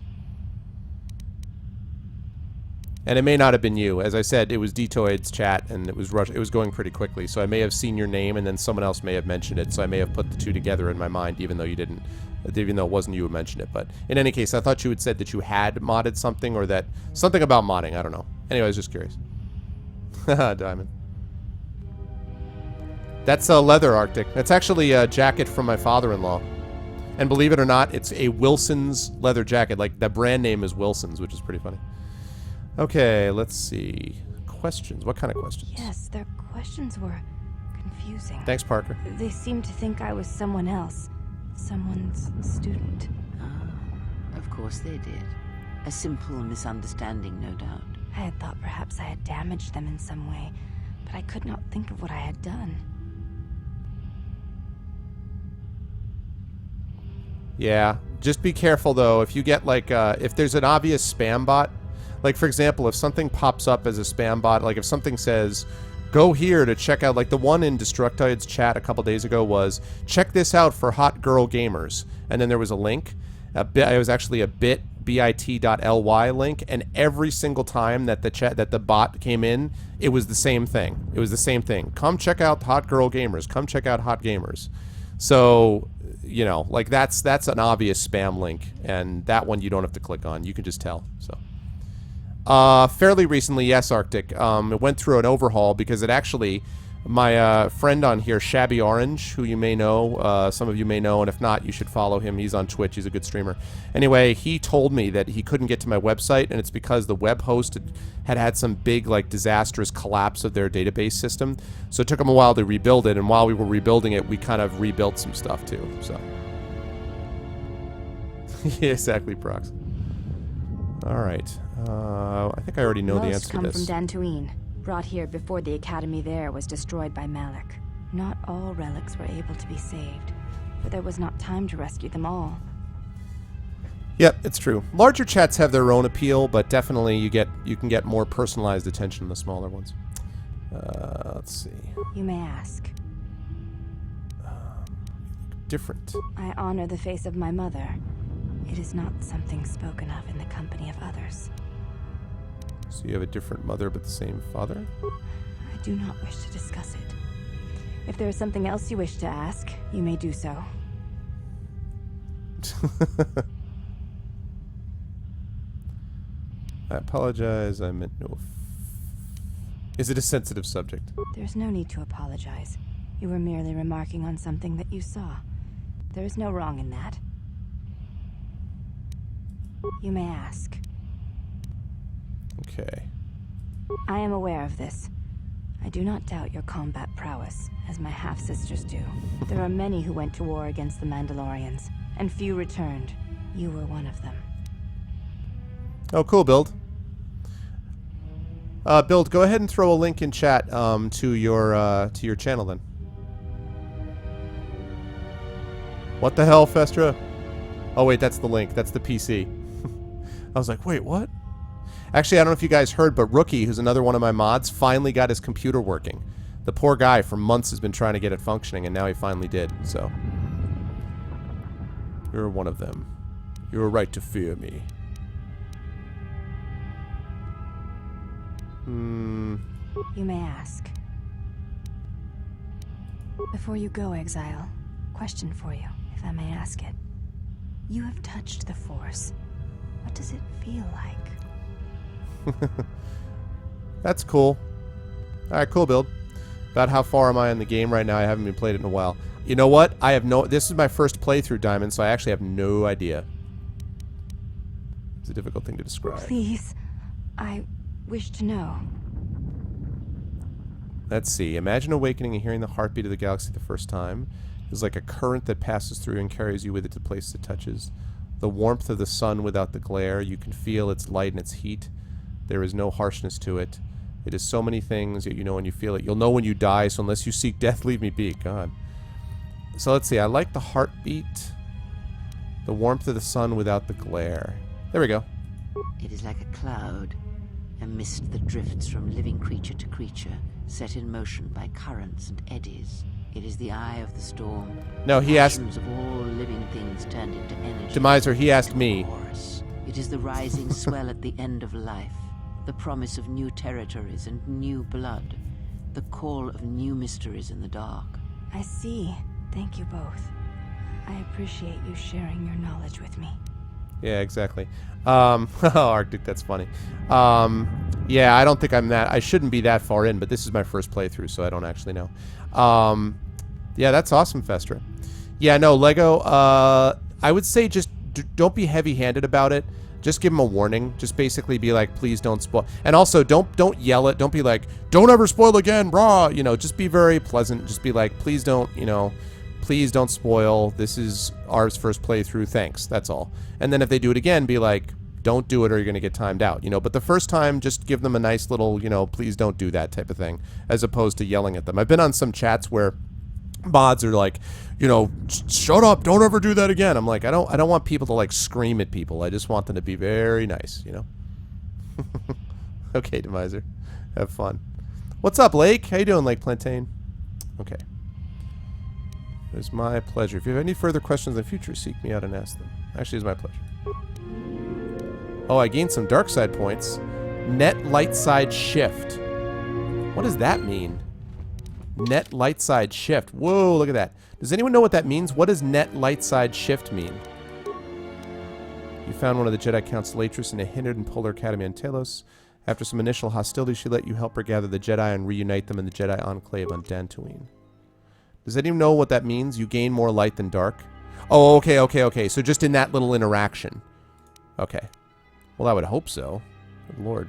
And it may not have been you. As I said, it was Detoid's chat, and it was going pretty quickly, so I may have seen your name, and then someone else may have mentioned it, so I may have put the two together in my mind, even though you didn't, even though it wasn't you who mentioned it. But in any case, I thought you had said that you had modded something, or that something about modding. I don't know. Anyway, I was just curious. Haha, Diamond. That's a leather Arctic. That's actually a jacket from my father-in-law. And believe it or not, it's a Wilson's leather jacket. Like, the brand name is Wilson's, which is pretty funny. Okay, let's see. Questions. What kind of questions? Yes, their questions were confusing. Thanks, Parker. They seemed to think I was someone else. Someone's student. Of course they did. A simple misunderstanding, no doubt. I had thought perhaps I had damaged them in some way, but I could not think of what I had done. Yeah. Just be careful, though. If you get, like, if there's an obvious spam bot, like, for example, if something pops up as a spam bot, like if something says, go here to check out, like the one in Destructoid's chat a couple days ago was, check this out for hot girl gamers. And then there was a link. It was actually a bit.ly link, and every single time that the bot came in, it was the same thing. It was the same thing. Come check out hot girl gamers. Come check out hot gamers. So, you know, like that's an obvious spam link, and that one you don't have to click on. You can just tell. So, fairly recently, yes, Arctic. It went through an overhaul because it actually, my friend on here, Shabby Orange, who you may know, some of you may know, and if not, you should follow him. He's on Twitch. He's a good streamer. Anyway, he told me that he couldn't get to my website, and it's because the web host had some big, like, disastrous collapse of their database system. So it took them a while to rebuild it, and while we were rebuilding it, we kind of rebuilt some stuff, too. So, yeah, exactly, Prox. All right. I think I already know the answer to this. Most come from Dantooine, brought here before the academy there was destroyed by Malik. Not all relics were able to be saved, but there was not time to rescue them all. Yep, it's true. Larger chats have their own appeal, but definitely you can get more personalized attention in the smaller ones. Let's see. You may ask. Different. I honor the face of my mother. It is not something spoken of in the company of others. So you have a different mother but the same father? I do not wish to discuss it. If there is something else you wish to ask, you may do so. I apologize, I meant no... Is it a sensitive subject? There's no need to apologize. You were merely remarking on something that you saw. There is no wrong in that. You may ask. Okay. I am aware of this. I do not doubt your combat prowess, as my half-sisters do. There are many who went to war against the Mandalorians, and few returned. You were one of them. Oh, cool, Build. Build, go ahead and throw a link in chat to your channel then. What the hell, Festra? Oh wait, that's the link. That's the PC. I was like, wait, what? Actually, I don't know if you guys heard, but Rookie, who's another one of my mods, finally got his computer working. The poor guy for months has been trying to get it functioning, and now he finally did, so. You're one of them. You were right to fear me. You may ask. Before you go, Exile, question for you, if I may ask it. You have touched the Force. What does it feel like? That's cool. Alright, cool, Build. About how far am I in the game right now? I haven't been played it in a while. You know what? I have no... This is my first playthrough, Diamond, so I actually have no idea. It's a difficult thing to describe. Please, I wish to know. Let's see. Imagine awakening and hearing the heartbeat of the galaxy the first time. It's like a current that passes through and carries you with it to places it touches. The warmth of the sun without the glare. You can feel its light and its heat. There is no harshness to it. It is so many things, yet you know when you feel it. You'll know when you die, so unless you seek death, leave me be. God. So let's see. I like the heartbeat. The warmth of the sun without the glare. There we go. It is like a cloud, a mist that drifts from living creature to creature, set in motion by currents and eddies. It is the eye of the storm. No, he asked... Passions of all living things turned into energy. Demiser, he asked me. It is the rising swell at the end of life, the promise of new territories and new blood, the call of new mysteries in the dark. I see. Thank you both. I appreciate you sharing your knowledge with me. Yeah, exactly. Oh, Arctic, that's funny. Yeah, I don't think I'm that... I shouldn't be that far in, but this is my first playthrough, so I don't actually know. Yeah, that's awesome, Festra. Yeah, no, Lego, I would say just don't be heavy-handed about it. Just give them a warning. Just basically be like, please don't spoil. And also, don't yell it. Don't be like, don't ever spoil again, brah. You know, just be very pleasant. Just be like, please don't, you know, please don't spoil. This is ours first playthrough. Thanks. That's all. And then if they do it again, be like, don't do it or you're going to get timed out. You know, but the first time, just give them a nice little, you know, please don't do that type of thing, as opposed to yelling at them. I've been on some chats where mods are like, you know, shut up, don't ever do that again. I'm like, I don't want people to like scream at people. I just want them to be very nice, you know. Okay, Demiser, have fun. What's up, Lake? How you doing, Lake Plantain? Okay. It is my pleasure. If you have any further questions in the future, seek me out and ask them. Actually, it's my pleasure. Oh, I gained some dark side points. Net light side shift. What does that mean? Net light side shift. Whoa, look at that. Does anyone know what that means? What does net light side shift mean? You found one of the Jedi Council Latris in a hindered and polar academy on Talos. After some initial hostility, she let you help her gather the Jedi and reunite them in the Jedi Enclave on Dantooine. Does anyone know what that means? You gain more light than dark? Oh, okay. So just in that little interaction. Okay. Well, I would hope so. Good Lord.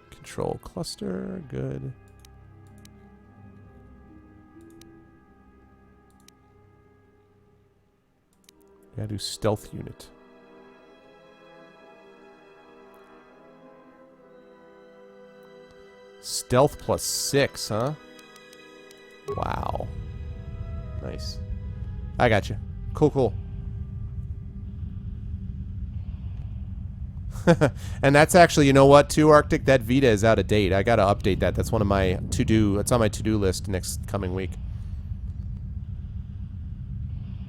Control cluster. Good. Gotta do stealth unit. Stealth +6, huh? Wow. Nice. I got you. Cool. And that's actually, you know what, too, Arctic? That Vita is out of date. I gotta update that. That's one of my to-do... It's on my to-do list next coming week.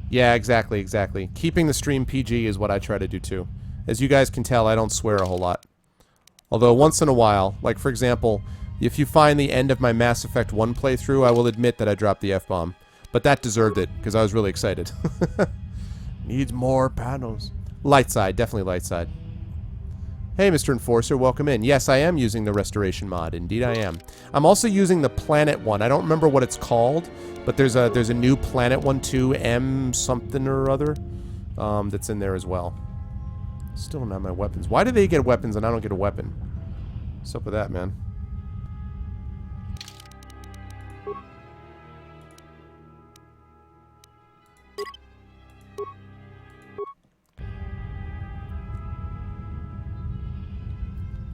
Yeah, exactly. Keeping the stream PG is what I try to do, too. As you guys can tell, I don't swear a whole lot. Although, once in a while, like, for example... If you find the end of my Mass Effect 1 playthrough, I will admit that I dropped the F-bomb. But that deserved it, because I was really excited. Needs more panels. Light side, definitely light side. Hey, Mr. Enforcer, welcome in. Yes, I am using the Restoration mod. Indeed I am. I'm also using the Planet one. I don't remember what it's called, but there's a new Planet one too, M something or other, that's in there as well. Still don't have my weapons. Why do they get weapons and I don't get a weapon? What's up with that, man?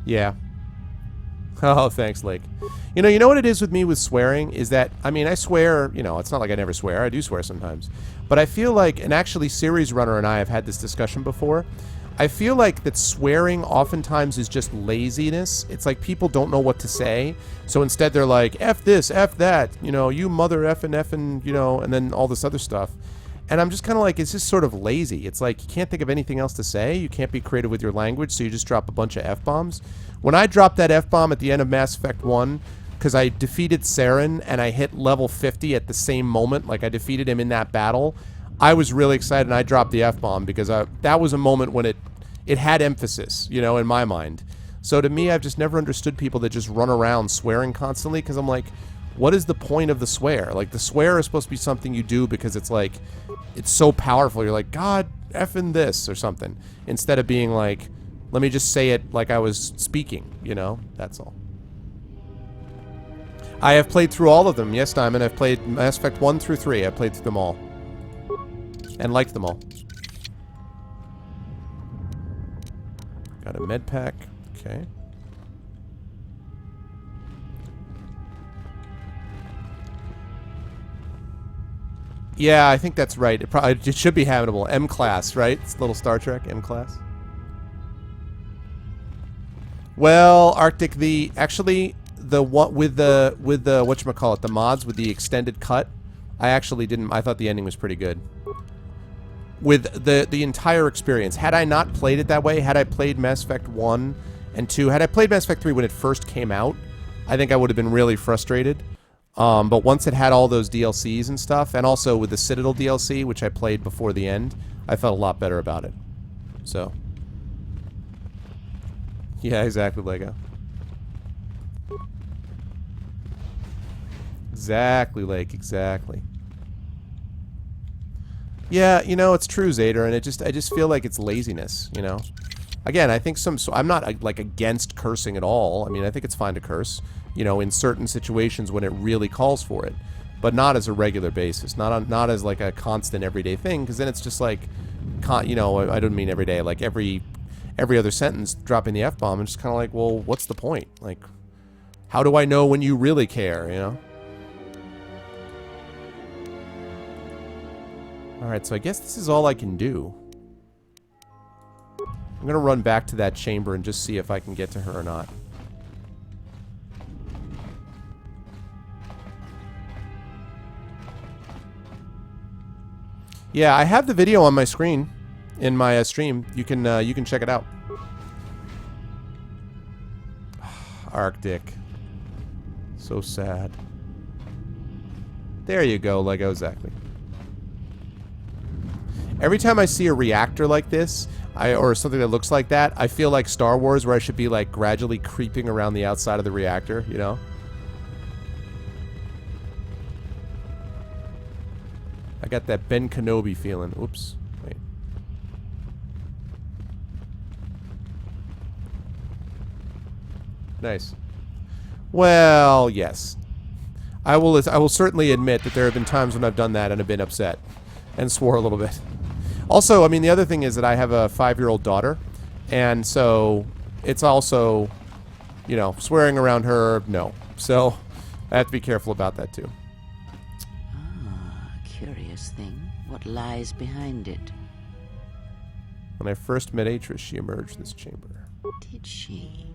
Yeah. Oh, thanks, Lake. You know what it is with me with swearing is that, I mean, I swear, you know, it's not like I never swear. I do swear sometimes. But I feel like, and actually Series Runner and I have had this discussion before, I feel like that swearing oftentimes is just laziness. It's like people don't know what to say. So instead they're like, F this, F that, you know, you mother effing, you know, and then all this other stuff. And I'm just kind of like, it's just sort of lazy. It's like, you can't think of anything else to say. You can't be creative with your language, so you just drop a bunch of F-bombs. When I dropped that F-bomb at the end of Mass Effect 1, because I defeated Saren and I hit level 50 at the same moment, like I defeated him in that battle, I was really excited and I dropped the F-bomb because that was a moment when it had emphasis, you know, in my mind. So to me, I've just never understood people that just run around swearing constantly, because I'm like, what is the point of the swear? Like, the swear is supposed to be something you do because it's like, it's so powerful. You're like, God, effing this, or something. Instead of being like, let me just say it like I was speaking, you know? That's all. I have played through all of them. Yes, Diamond. I've played Mass Effect 1 through 3. I played through them all. And liked them all. Got a med pack. Okay. Yeah, I think that's right. It should be habitable. M-class, right? It's a little Star Trek, M-class. Well, Arctic, the one with the whatchamacallit, the mods with the extended cut, I actually didn't. I thought the ending was pretty good. With the entire experience, had I not played it that way, had I played Mass Effect 1 and 2, had I played Mass Effect 3 when it first came out, I think I would have been really frustrated. But once it had all those DLCs and stuff, and also with the Citadel DLC, which I played before the end, I felt a lot better about it. So. Yeah, exactly, Lego. Exactly, Lake, exactly. Yeah, you know, it's true, Zader, and I just feel like it's laziness, you know? Again, I think I'm not, like, against cursing at all. I mean, I think it's fine to curse, you know, in certain situations when it really calls for it, but not as a regular basis, not as, like, a constant everyday thing, because then it's just, like, you know, I don't mean every day, like, every other sentence dropping the F-bomb, and just kind of like, well, what's the point? Like, How do I know when you really care, you know? Alright, so I guess this is all I can do. I'm going to run back to that chamber and just see if I can get to her or not. Yeah, I have the video on my screen in my stream. You can check it out. Arctic. So sad. There you go, Lego, exactly. Every time I see a reactor like this, or something that looks like that, I feel like Star Wars, where I should be like gradually creeping around the outside of the reactor, you know? I got that Ben Kenobi feeling. Oops. Wait. Nice. Well, yes. I will certainly admit that there have been times when I've done that and have been upset and swore a little bit. Also, I mean, the other thing is that I have a 5-year-old daughter, and so it's also, you know, swearing around her, no. So I have to be careful about that too. Ah, curious thing. What lies behind it? When I first met Atris, she emerged from this chamber. Did she?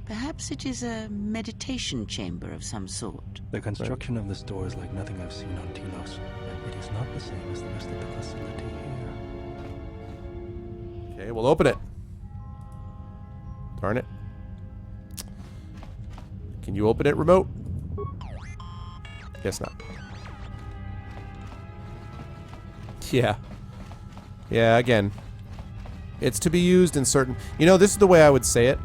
Perhaps it is a meditation chamber of some sort. The construction of this door is like nothing I've seen on Telos, and it is not the same as the rest of the facility here. Okay, we'll open it. Darn it. Can you open it, remote? Guess not. Yeah. Yeah, again. It's to be used in certain... You know, this is the way I would say it.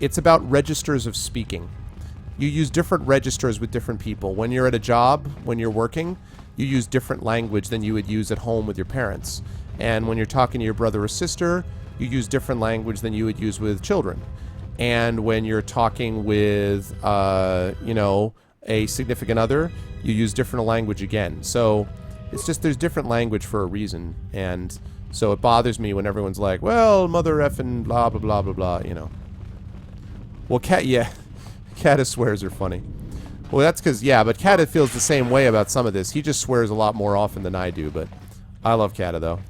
It's about registers of speaking. You use different registers with different people. When you're at a job, when you're working, you use different language than you would use at home with your parents. And when you're talking to your brother or sister, you use different language than you would use with children. And when you're talking with, you know, a significant other, you use different language again. So it's just there's different language for a reason. And so it bothers me when everyone's like, well, mother effing blah, blah, blah, blah, blah, you know. Well, yeah. Kata swears are funny. Well, that's because, yeah, but Kata feels the same way about some of this. He just swears a lot more often than I do, but I love Kata, though.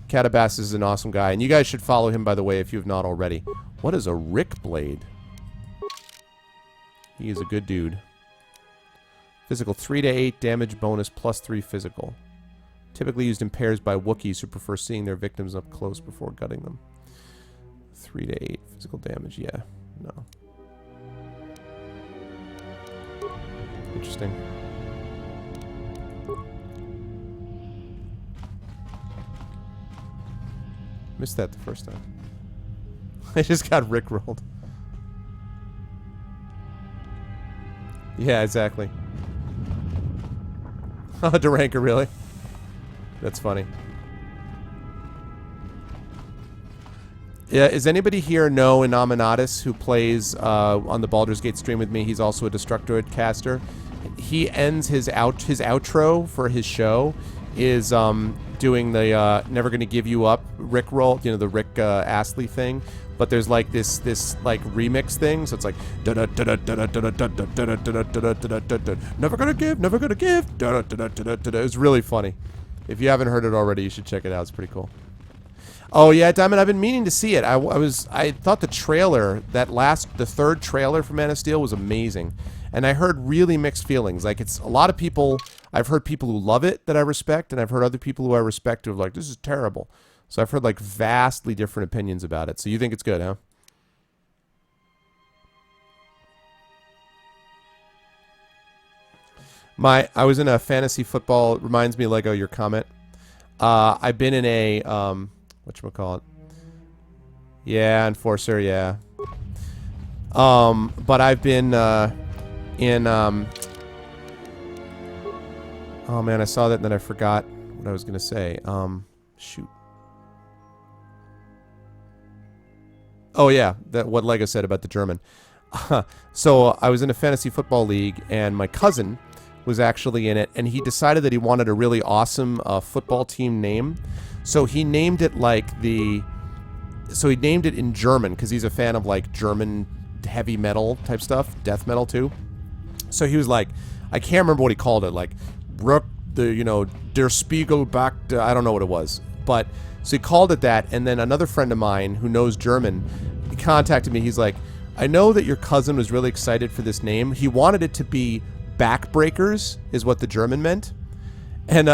Kata Bass is an awesome guy, and you guys should follow him, by the way, if you have not already. What is a Rick Blade? He is a good dude. Physical 3 to 8 damage bonus plus 3 physical. Typically used in pairs by Wookiees who prefer seeing their victims up close before gutting them. 3 to 8 physical damage, yeah. No. Interesting. Missed that the first time. I just got rickrolled. Yeah, exactly. Oh, Duranka, really? That's funny. Yeah, is anybody here know Inaminatus, who plays on the Baldur's Gate stream with me? He's also a Destructoid caster. He ends his outro for his show is doing the Never Gonna Give You Up Rickroll, you know, the Rick Astley thing. But there's like this like remix thing, so it's like never gonna give. It's really funny. If you haven't heard it already, you should check it out. It's pretty cool. Oh yeah, Diamond, I've been meaning to see it. I thought the trailer, the third trailer for Man of Steel was amazing. And I heard really mixed feelings. Like, it's a lot of people, I've heard people who love it that I respect, and I've heard other people who I respect who are like, this is terrible. So I've heard like vastly different opinions about it. So you think it's good, huh? I was in a fantasy football, reminds me, Lego, your comment. I've been in a, whatchamacallit? Yeah, Enforcer, yeah. But I've been, in, oh man, I saw that and then I forgot what I was gonna say. Shoot. Oh yeah, what Lego said about the German. So I was in a fantasy football league and my cousin was actually in it, and he decided that he wanted a really awesome football team name. So he named it like so he named it in German because he's a fan of like German heavy metal type stuff, death metal too. So he was like, I can't remember what he called it, like Der Spiegel back, I don't know what it was. But, so he called it that, and then another friend of mine who knows German, he contacted me, he's like, I know that your cousin was really excited for this name. He wanted it to be Backbreakers, is what the German meant. And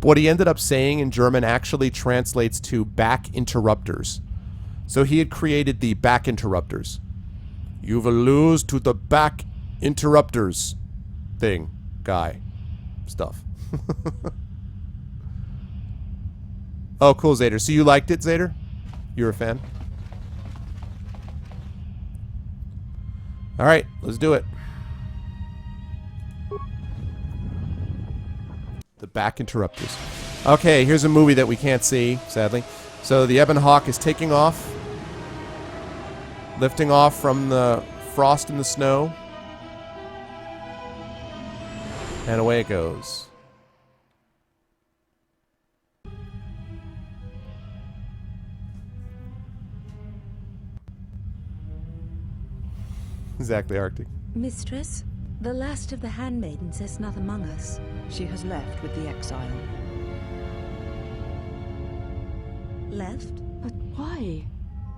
what he ended up saying in German actually translates to back interrupters. So he had created the back interrupters. You will lose to the back interrupters thing, guy, stuff. Oh, cool, Zader. So you liked it, Zader? You were a fan? All right, let's do it. The back interrupters. Okay, here's a movie that we can't see, sadly. So the Ebon Hawk is taking off, lifting off from the frost and the snow, and away it goes. Exactly, Arctic. Mistress, the last of the handmaidens is not among us. She has left with the exile. Left? But why?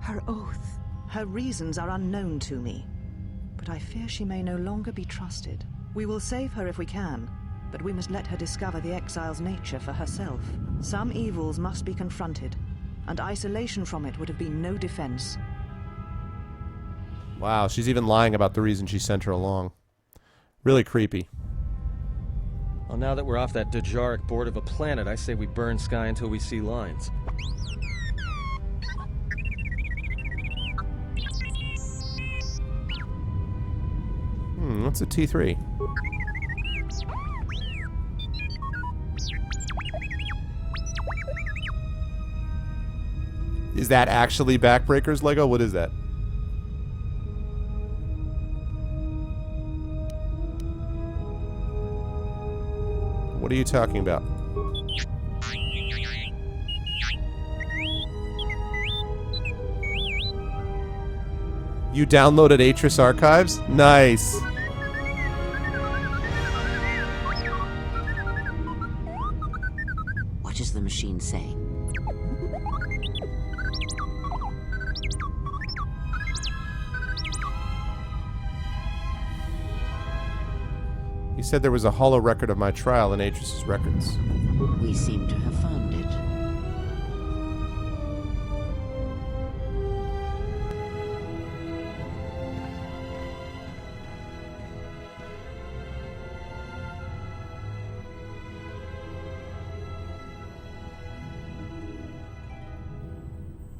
Her oath. Her reasons are unknown to me. But I fear she may no longer be trusted. We will save her if we can, but we must let her discover the exile's nature for herself. Some evils must be confronted, and isolation from it would have been no defense. Wow, she's even lying about the reason she sent her along. Really creepy. Well, now that we're off that Dejaric board of a planet, I say we burn sky until we see lines. What's a T3? Is that actually Backbreakers, Lego? What is that? What are you talking about? You downloaded Atris Archives? Nice. What is the machine saying? You said there was a hollow record of my trial in Atris' records. We seem to have found it.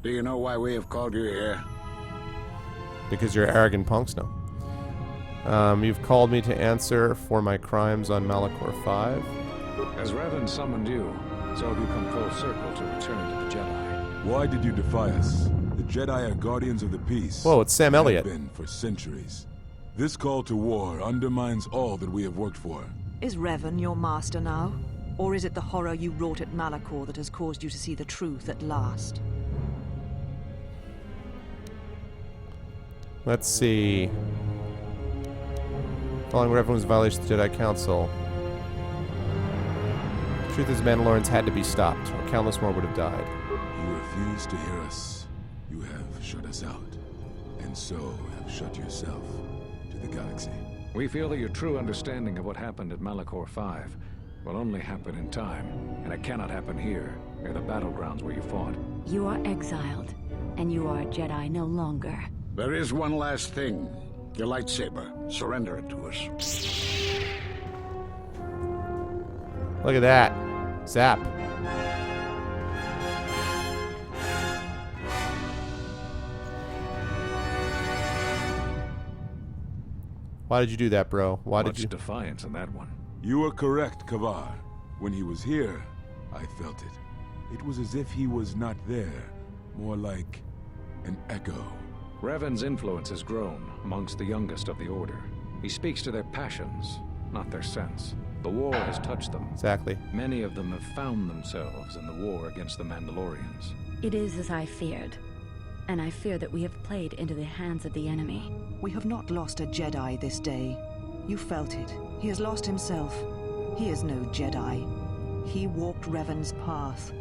Do you know why we have called you here? Because you're arrogant punks now. You've called me to answer for my crimes on Malachor 5. As Revan summoned you, so have you come full circle to return to the Jedi. Why did you defy us? The Jedi are guardians of the peace. Whoa, it's Sam Elliott. Have been for centuries. This call to war undermines all that we have worked for. Is Revan your master now? Or is it the horror you wrought at Malachor that has caused you to see the truth at last? Let's see. Following Revan was a violation of the Jedi Council. The truth is, Mandalorians had to be stopped, or countless more would have died. You refuse to hear us. You have shut us out. And so have shut yourself to the galaxy. We feel that your true understanding of what happened at Malachor 5 will only happen in time, and it cannot happen here, near the battlegrounds where you fought. You are exiled, and you are a Jedi no longer. There is one last thing. Your lightsaber. Surrender it to us. Look at that. Zap. Why did you do that, bro? Why did you? Much defiance in that one. You are correct, Kavar. When he was here, I felt it. It was as if he was not there. More like an echo. Revan's influence has grown amongst the youngest of the Order. He speaks to their passions, not their sense. The war has touched them. Exactly. Many of them have found themselves in the war against the Mandalorians. It is as I feared. and I fear that we have played into the hands of the enemy. We have not lost a Jedi this day. You felt it. He has lost himself. He is no Jedi. He walked Revan's path,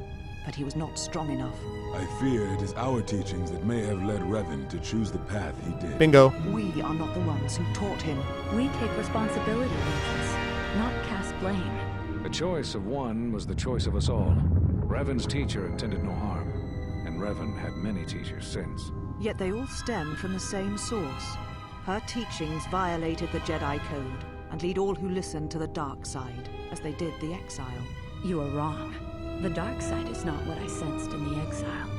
but he was not strong enough. I fear it is our teachings that may have led Revan to choose the path he did. Bingo. We are not the ones who taught him. We take responsibility, Agents, not cast blame. The choice of one was the choice of us all. Revan's teacher intended no harm, and Revan had many teachers since. Yet they all stem from the same source. Her teachings violated the Jedi Code and lead all who listen to the dark side, as they did the Exile. You are wrong. The dark side is not what I sensed in the Exile.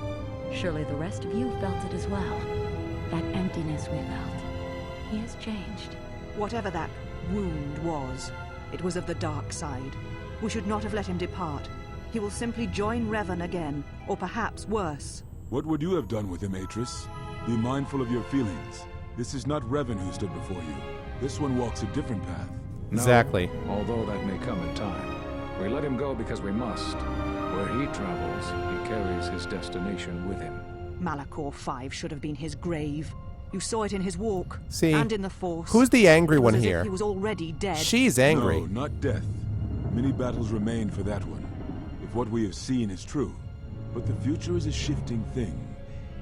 Surely the rest of you felt it as well. That emptiness we felt. He has changed. Whatever that wound was, it was of the dark side. We should not have let him depart. He will simply join Revan again, or perhaps worse. What would you have done with him, Atris? Be mindful of your feelings. This is not Revan who stood before you. This one walks a different path. Exactly. No, although that may come in time. We let him go because we must. Where he travels, he carries his destination with him. Malachor 5 should have been his grave. You saw it in his walk. See, and in the Force. Who's the angry It was one as if here? he was already dead. She's angry. No, not death. Many battles remain for that one, if what we have seen is true. But the future is a shifting thing,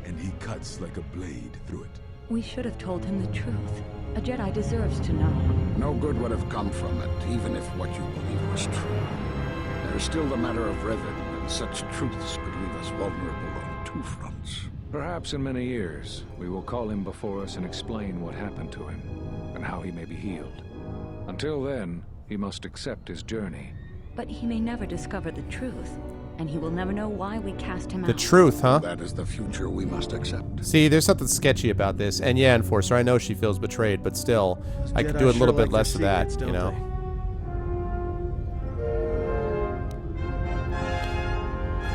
and he cuts like a blade through it. We should have told him the truth. A Jedi deserves to know. No good would have come from it, even if what you believe was true. There is still the matter of Revan, and such truths could leave us vulnerable on two fronts. Perhaps in many years, we will call him before us and explain what happened to him, and how he may be healed. Until then, he must accept his journey. But he may never discover the truth, and he will never know why we cast him out. The truth, huh? That is the future we must accept. See, there's something sketchy about this. And yeah, Enforcer, I know she feels betrayed, but still, I could do a little bit less of that, you know?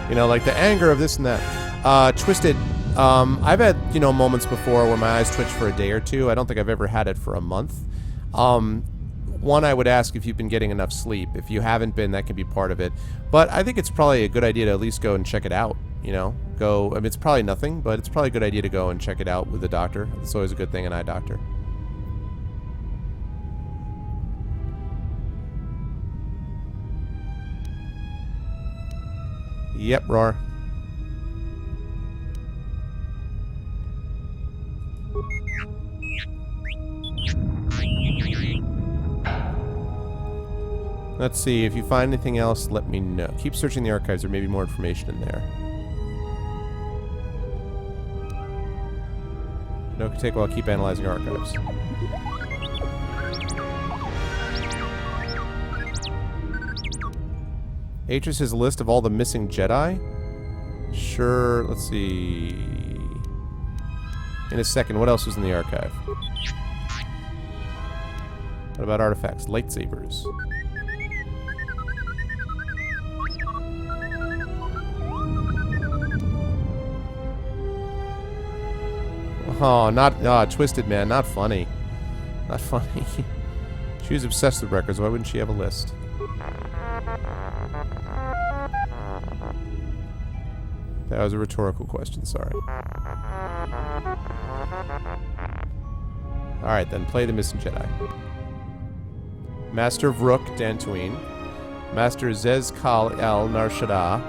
You know, like the anger of this and that. Twisted, I've had, you know, moments before where my eyes twitch for a day or two. I don't think I've ever had it for a month. One, I would ask if you've been getting enough sleep. If you haven't been, that can be part of it. But I think it's probably a good idea to at least go and check it out, you know? I mean, it's probably nothing, but it's probably a good idea to go and check it out with the doctor. It's always a good thing, an eye doctor. Yep, Roar. Let's see, if you find anything else, let me know. Keep searching the archives, there may be more information in there. No, it can take a while, keep analyzing archives. Atris has a list of all the missing Jedi? Sure, let's see. In a second, what else was in the archive? What about artifacts? Lightsabers. Oh, Twisted, man. Not funny. Not funny. She was obsessed with records. Why wouldn't she have a list? That was a rhetorical question. Sorry. Alright, then. Play the missing Jedi. Master Vrook Dantooine. Master Zez Kal El Narshada.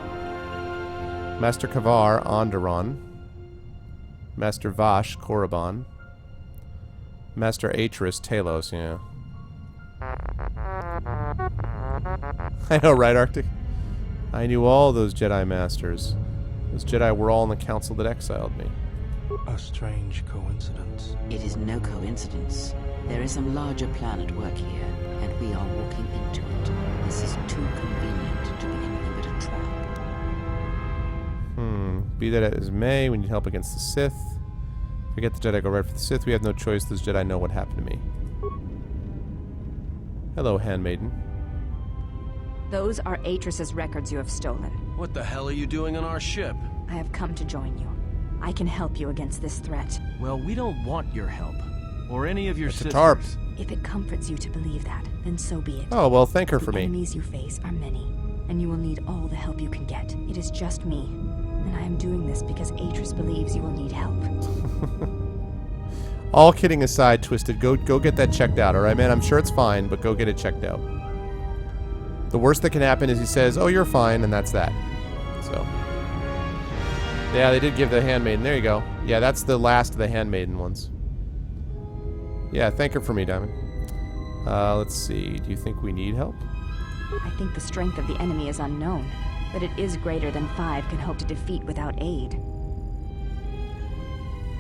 Master Kavar Onderon. Master Vash Korriban. Master Atris Talos, yeah. I know, right, Arctic? I knew all those Jedi Masters. Those Jedi were all in the council that exiled me. A strange coincidence. It is no coincidence. There is some larger plan at work here, and we are walking into it. This is too convenient to be anything but a trap. Be that as may, we need help against the Sith. Forget the Jedi, go right for the Sith. We have no choice. Those Jedi know what happened to me. Hello, handmaiden. Those are Atris's records you have stolen. What the hell are you doing on our ship? I have come to join you. I can help you against this threat. Well, we don't want your help. Or any of your sisters. Tarp. If it comforts you to believe that, then so be it. Oh, well, thank her for the me. enemies you face are many, and you will need all the help you can get. It is just me. and I am doing this because Atrus believes you will need help. All kidding aside, Twisted, go get that checked out, alright, man? I'm sure it's fine, but go get it checked out. The worst that can happen is he says, oh, you're fine, and that's that. So. Yeah, they did give the handmaiden. There you go. Yeah, that's the last of the handmaiden ones. Yeah, thank her for me, Diamond. Let's see. Do you think we need help? I think the strength of the enemy is unknown, but it is greater than 5 can hope to defeat without aid.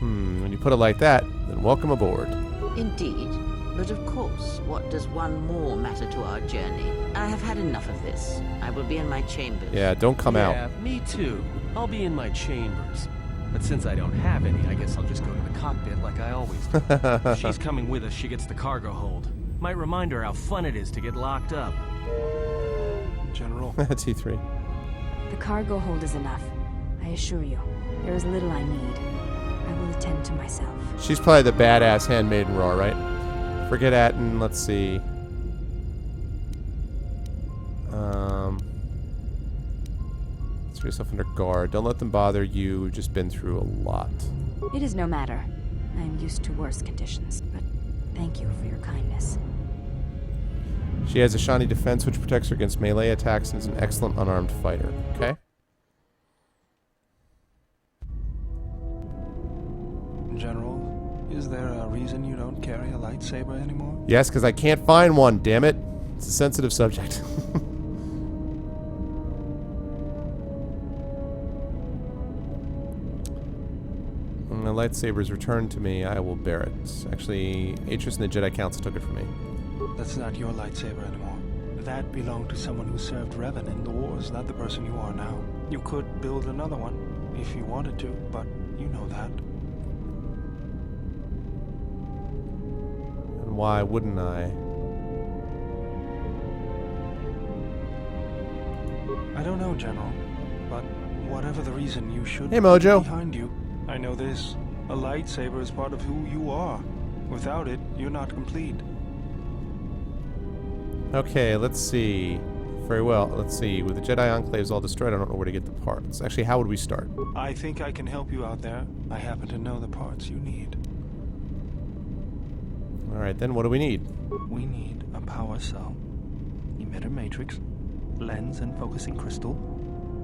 When you put it like that, then welcome aboard. Indeed. But of course, what does one more matter to our journey? I have had enough of this. I will be in my chambers. Yeah, don't come out. Yeah, me too. I'll be in my chambers. But since I don't have any, I guess I'll just go to the cockpit like I always do. If she's coming with us, she gets the cargo hold. Might remind her how fun it is to get locked up. General. T3. The cargo hold is enough. I assure you. There is little I need. I will attend to myself. She's probably the badass handmaiden Raw, right? Forget Atten, let's see. Throw yourself under guard. Don't let them bother you. We've just been through a lot. It is no matter. I am used to worse conditions, but thank you for your kindness. She has a Shani defense which protects her against melee attacks and is an excellent unarmed fighter. Okay? General, is there a reason you don't carry a lightsaber anymore? Yes, because I can't find one, damn it. It's a sensitive subject. When my lightsaber is returned to me, I will bear it. Actually, Atrus and the Jedi Council took it from me. That's not your lightsaber anymore. That belonged to someone who served Revan in the wars, not the person you are now. You could build another one, if you wanted to, but you know that. And why wouldn't I? I don't know, General, but whatever the reason, you should Hey, Mojo. look behind you. I know this. A lightsaber is part of who you are. Without it, you're not complete. Okay, let's see. Very well. Let's see. With the Jedi Enclaves all destroyed, I don't know where to get the parts. Actually, how would we start? I think I can help you out there. I happen to know the parts you need. Alright, then what do we need? We need a power cell, emitter matrix, lens and focusing crystal.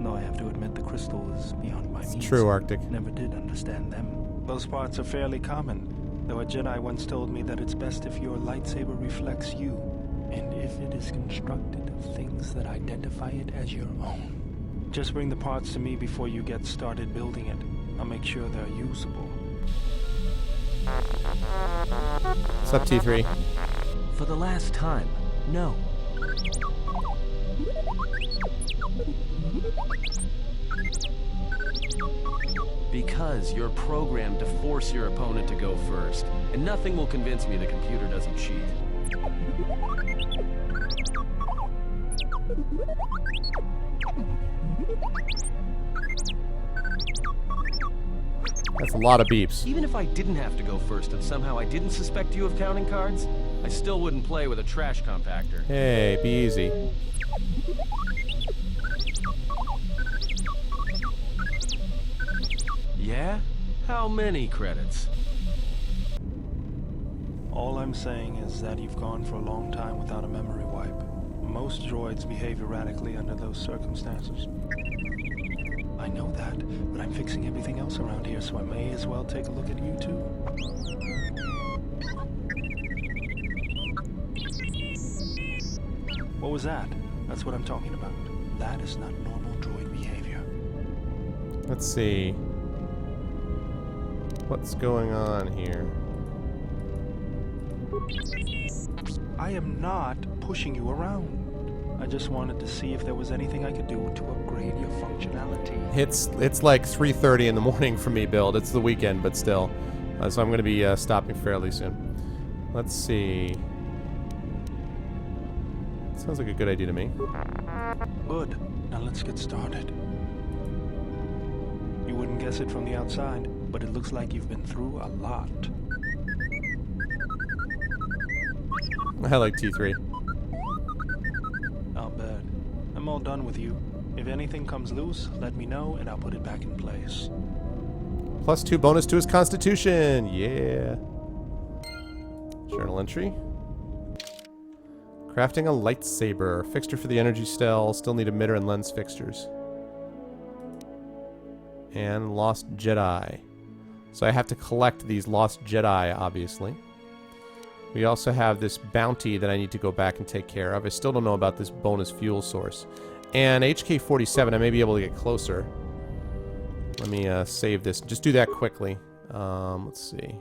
Though I have to admit the crystal is beyond my means. It's true, Arctic. Never did understand them. Those parts are fairly common, though a Jedi once told me that it's best if your lightsaber reflects you, and if it is constructed of things that identify it as your own. Just bring the parts to me before you get started building it. I'll make sure they're usable. What's up, T3? For the last time, no. Because you're programmed to force your opponent to go first, and nothing will convince me the computer doesn't cheat. That's a lot of beeps. Even if I didn't have to go first and somehow I didn't suspect you of counting cards, I still wouldn't play with a trash compactor. Hey, be easy. Yeah? How many credits? All I'm saying is that you've gone for a long time without a memory wipe. Most droids behave erratically under those circumstances. I know that, but I'm fixing everything else around here, so I may as well take a look at you too. What was that? That's what I'm talking about. That is not normal droid behavior. Let's see. What's going on here? I am not pushing you around. I just wanted to see if there was anything I could do to upgrade your functionality. It's like 3:30 in the morning for me, Build. It's the weekend, but still. So I'm going to be stopping fairly soon. Let's see. Sounds like a good idea to me. Good. Now let's get started. You wouldn't guess it from the outside, but it looks like you've been through a lot. I like T3. I'll bet. I'm all done with you. If anything comes loose, let me know and I'll put it back in place. +2 bonus to his constitution. Yeah. Journal entry. Crafting a lightsaber. Fixture for the energy cell. Still need emitter and lens fixtures. And Lost Jedi. So I have to collect these Lost Jedi, obviously. We also have this bounty that I need to go back and take care of. I still don't know about this bonus fuel source. And HK-47, I may be able to get closer. Let me save this. Just do that quickly. Let's see.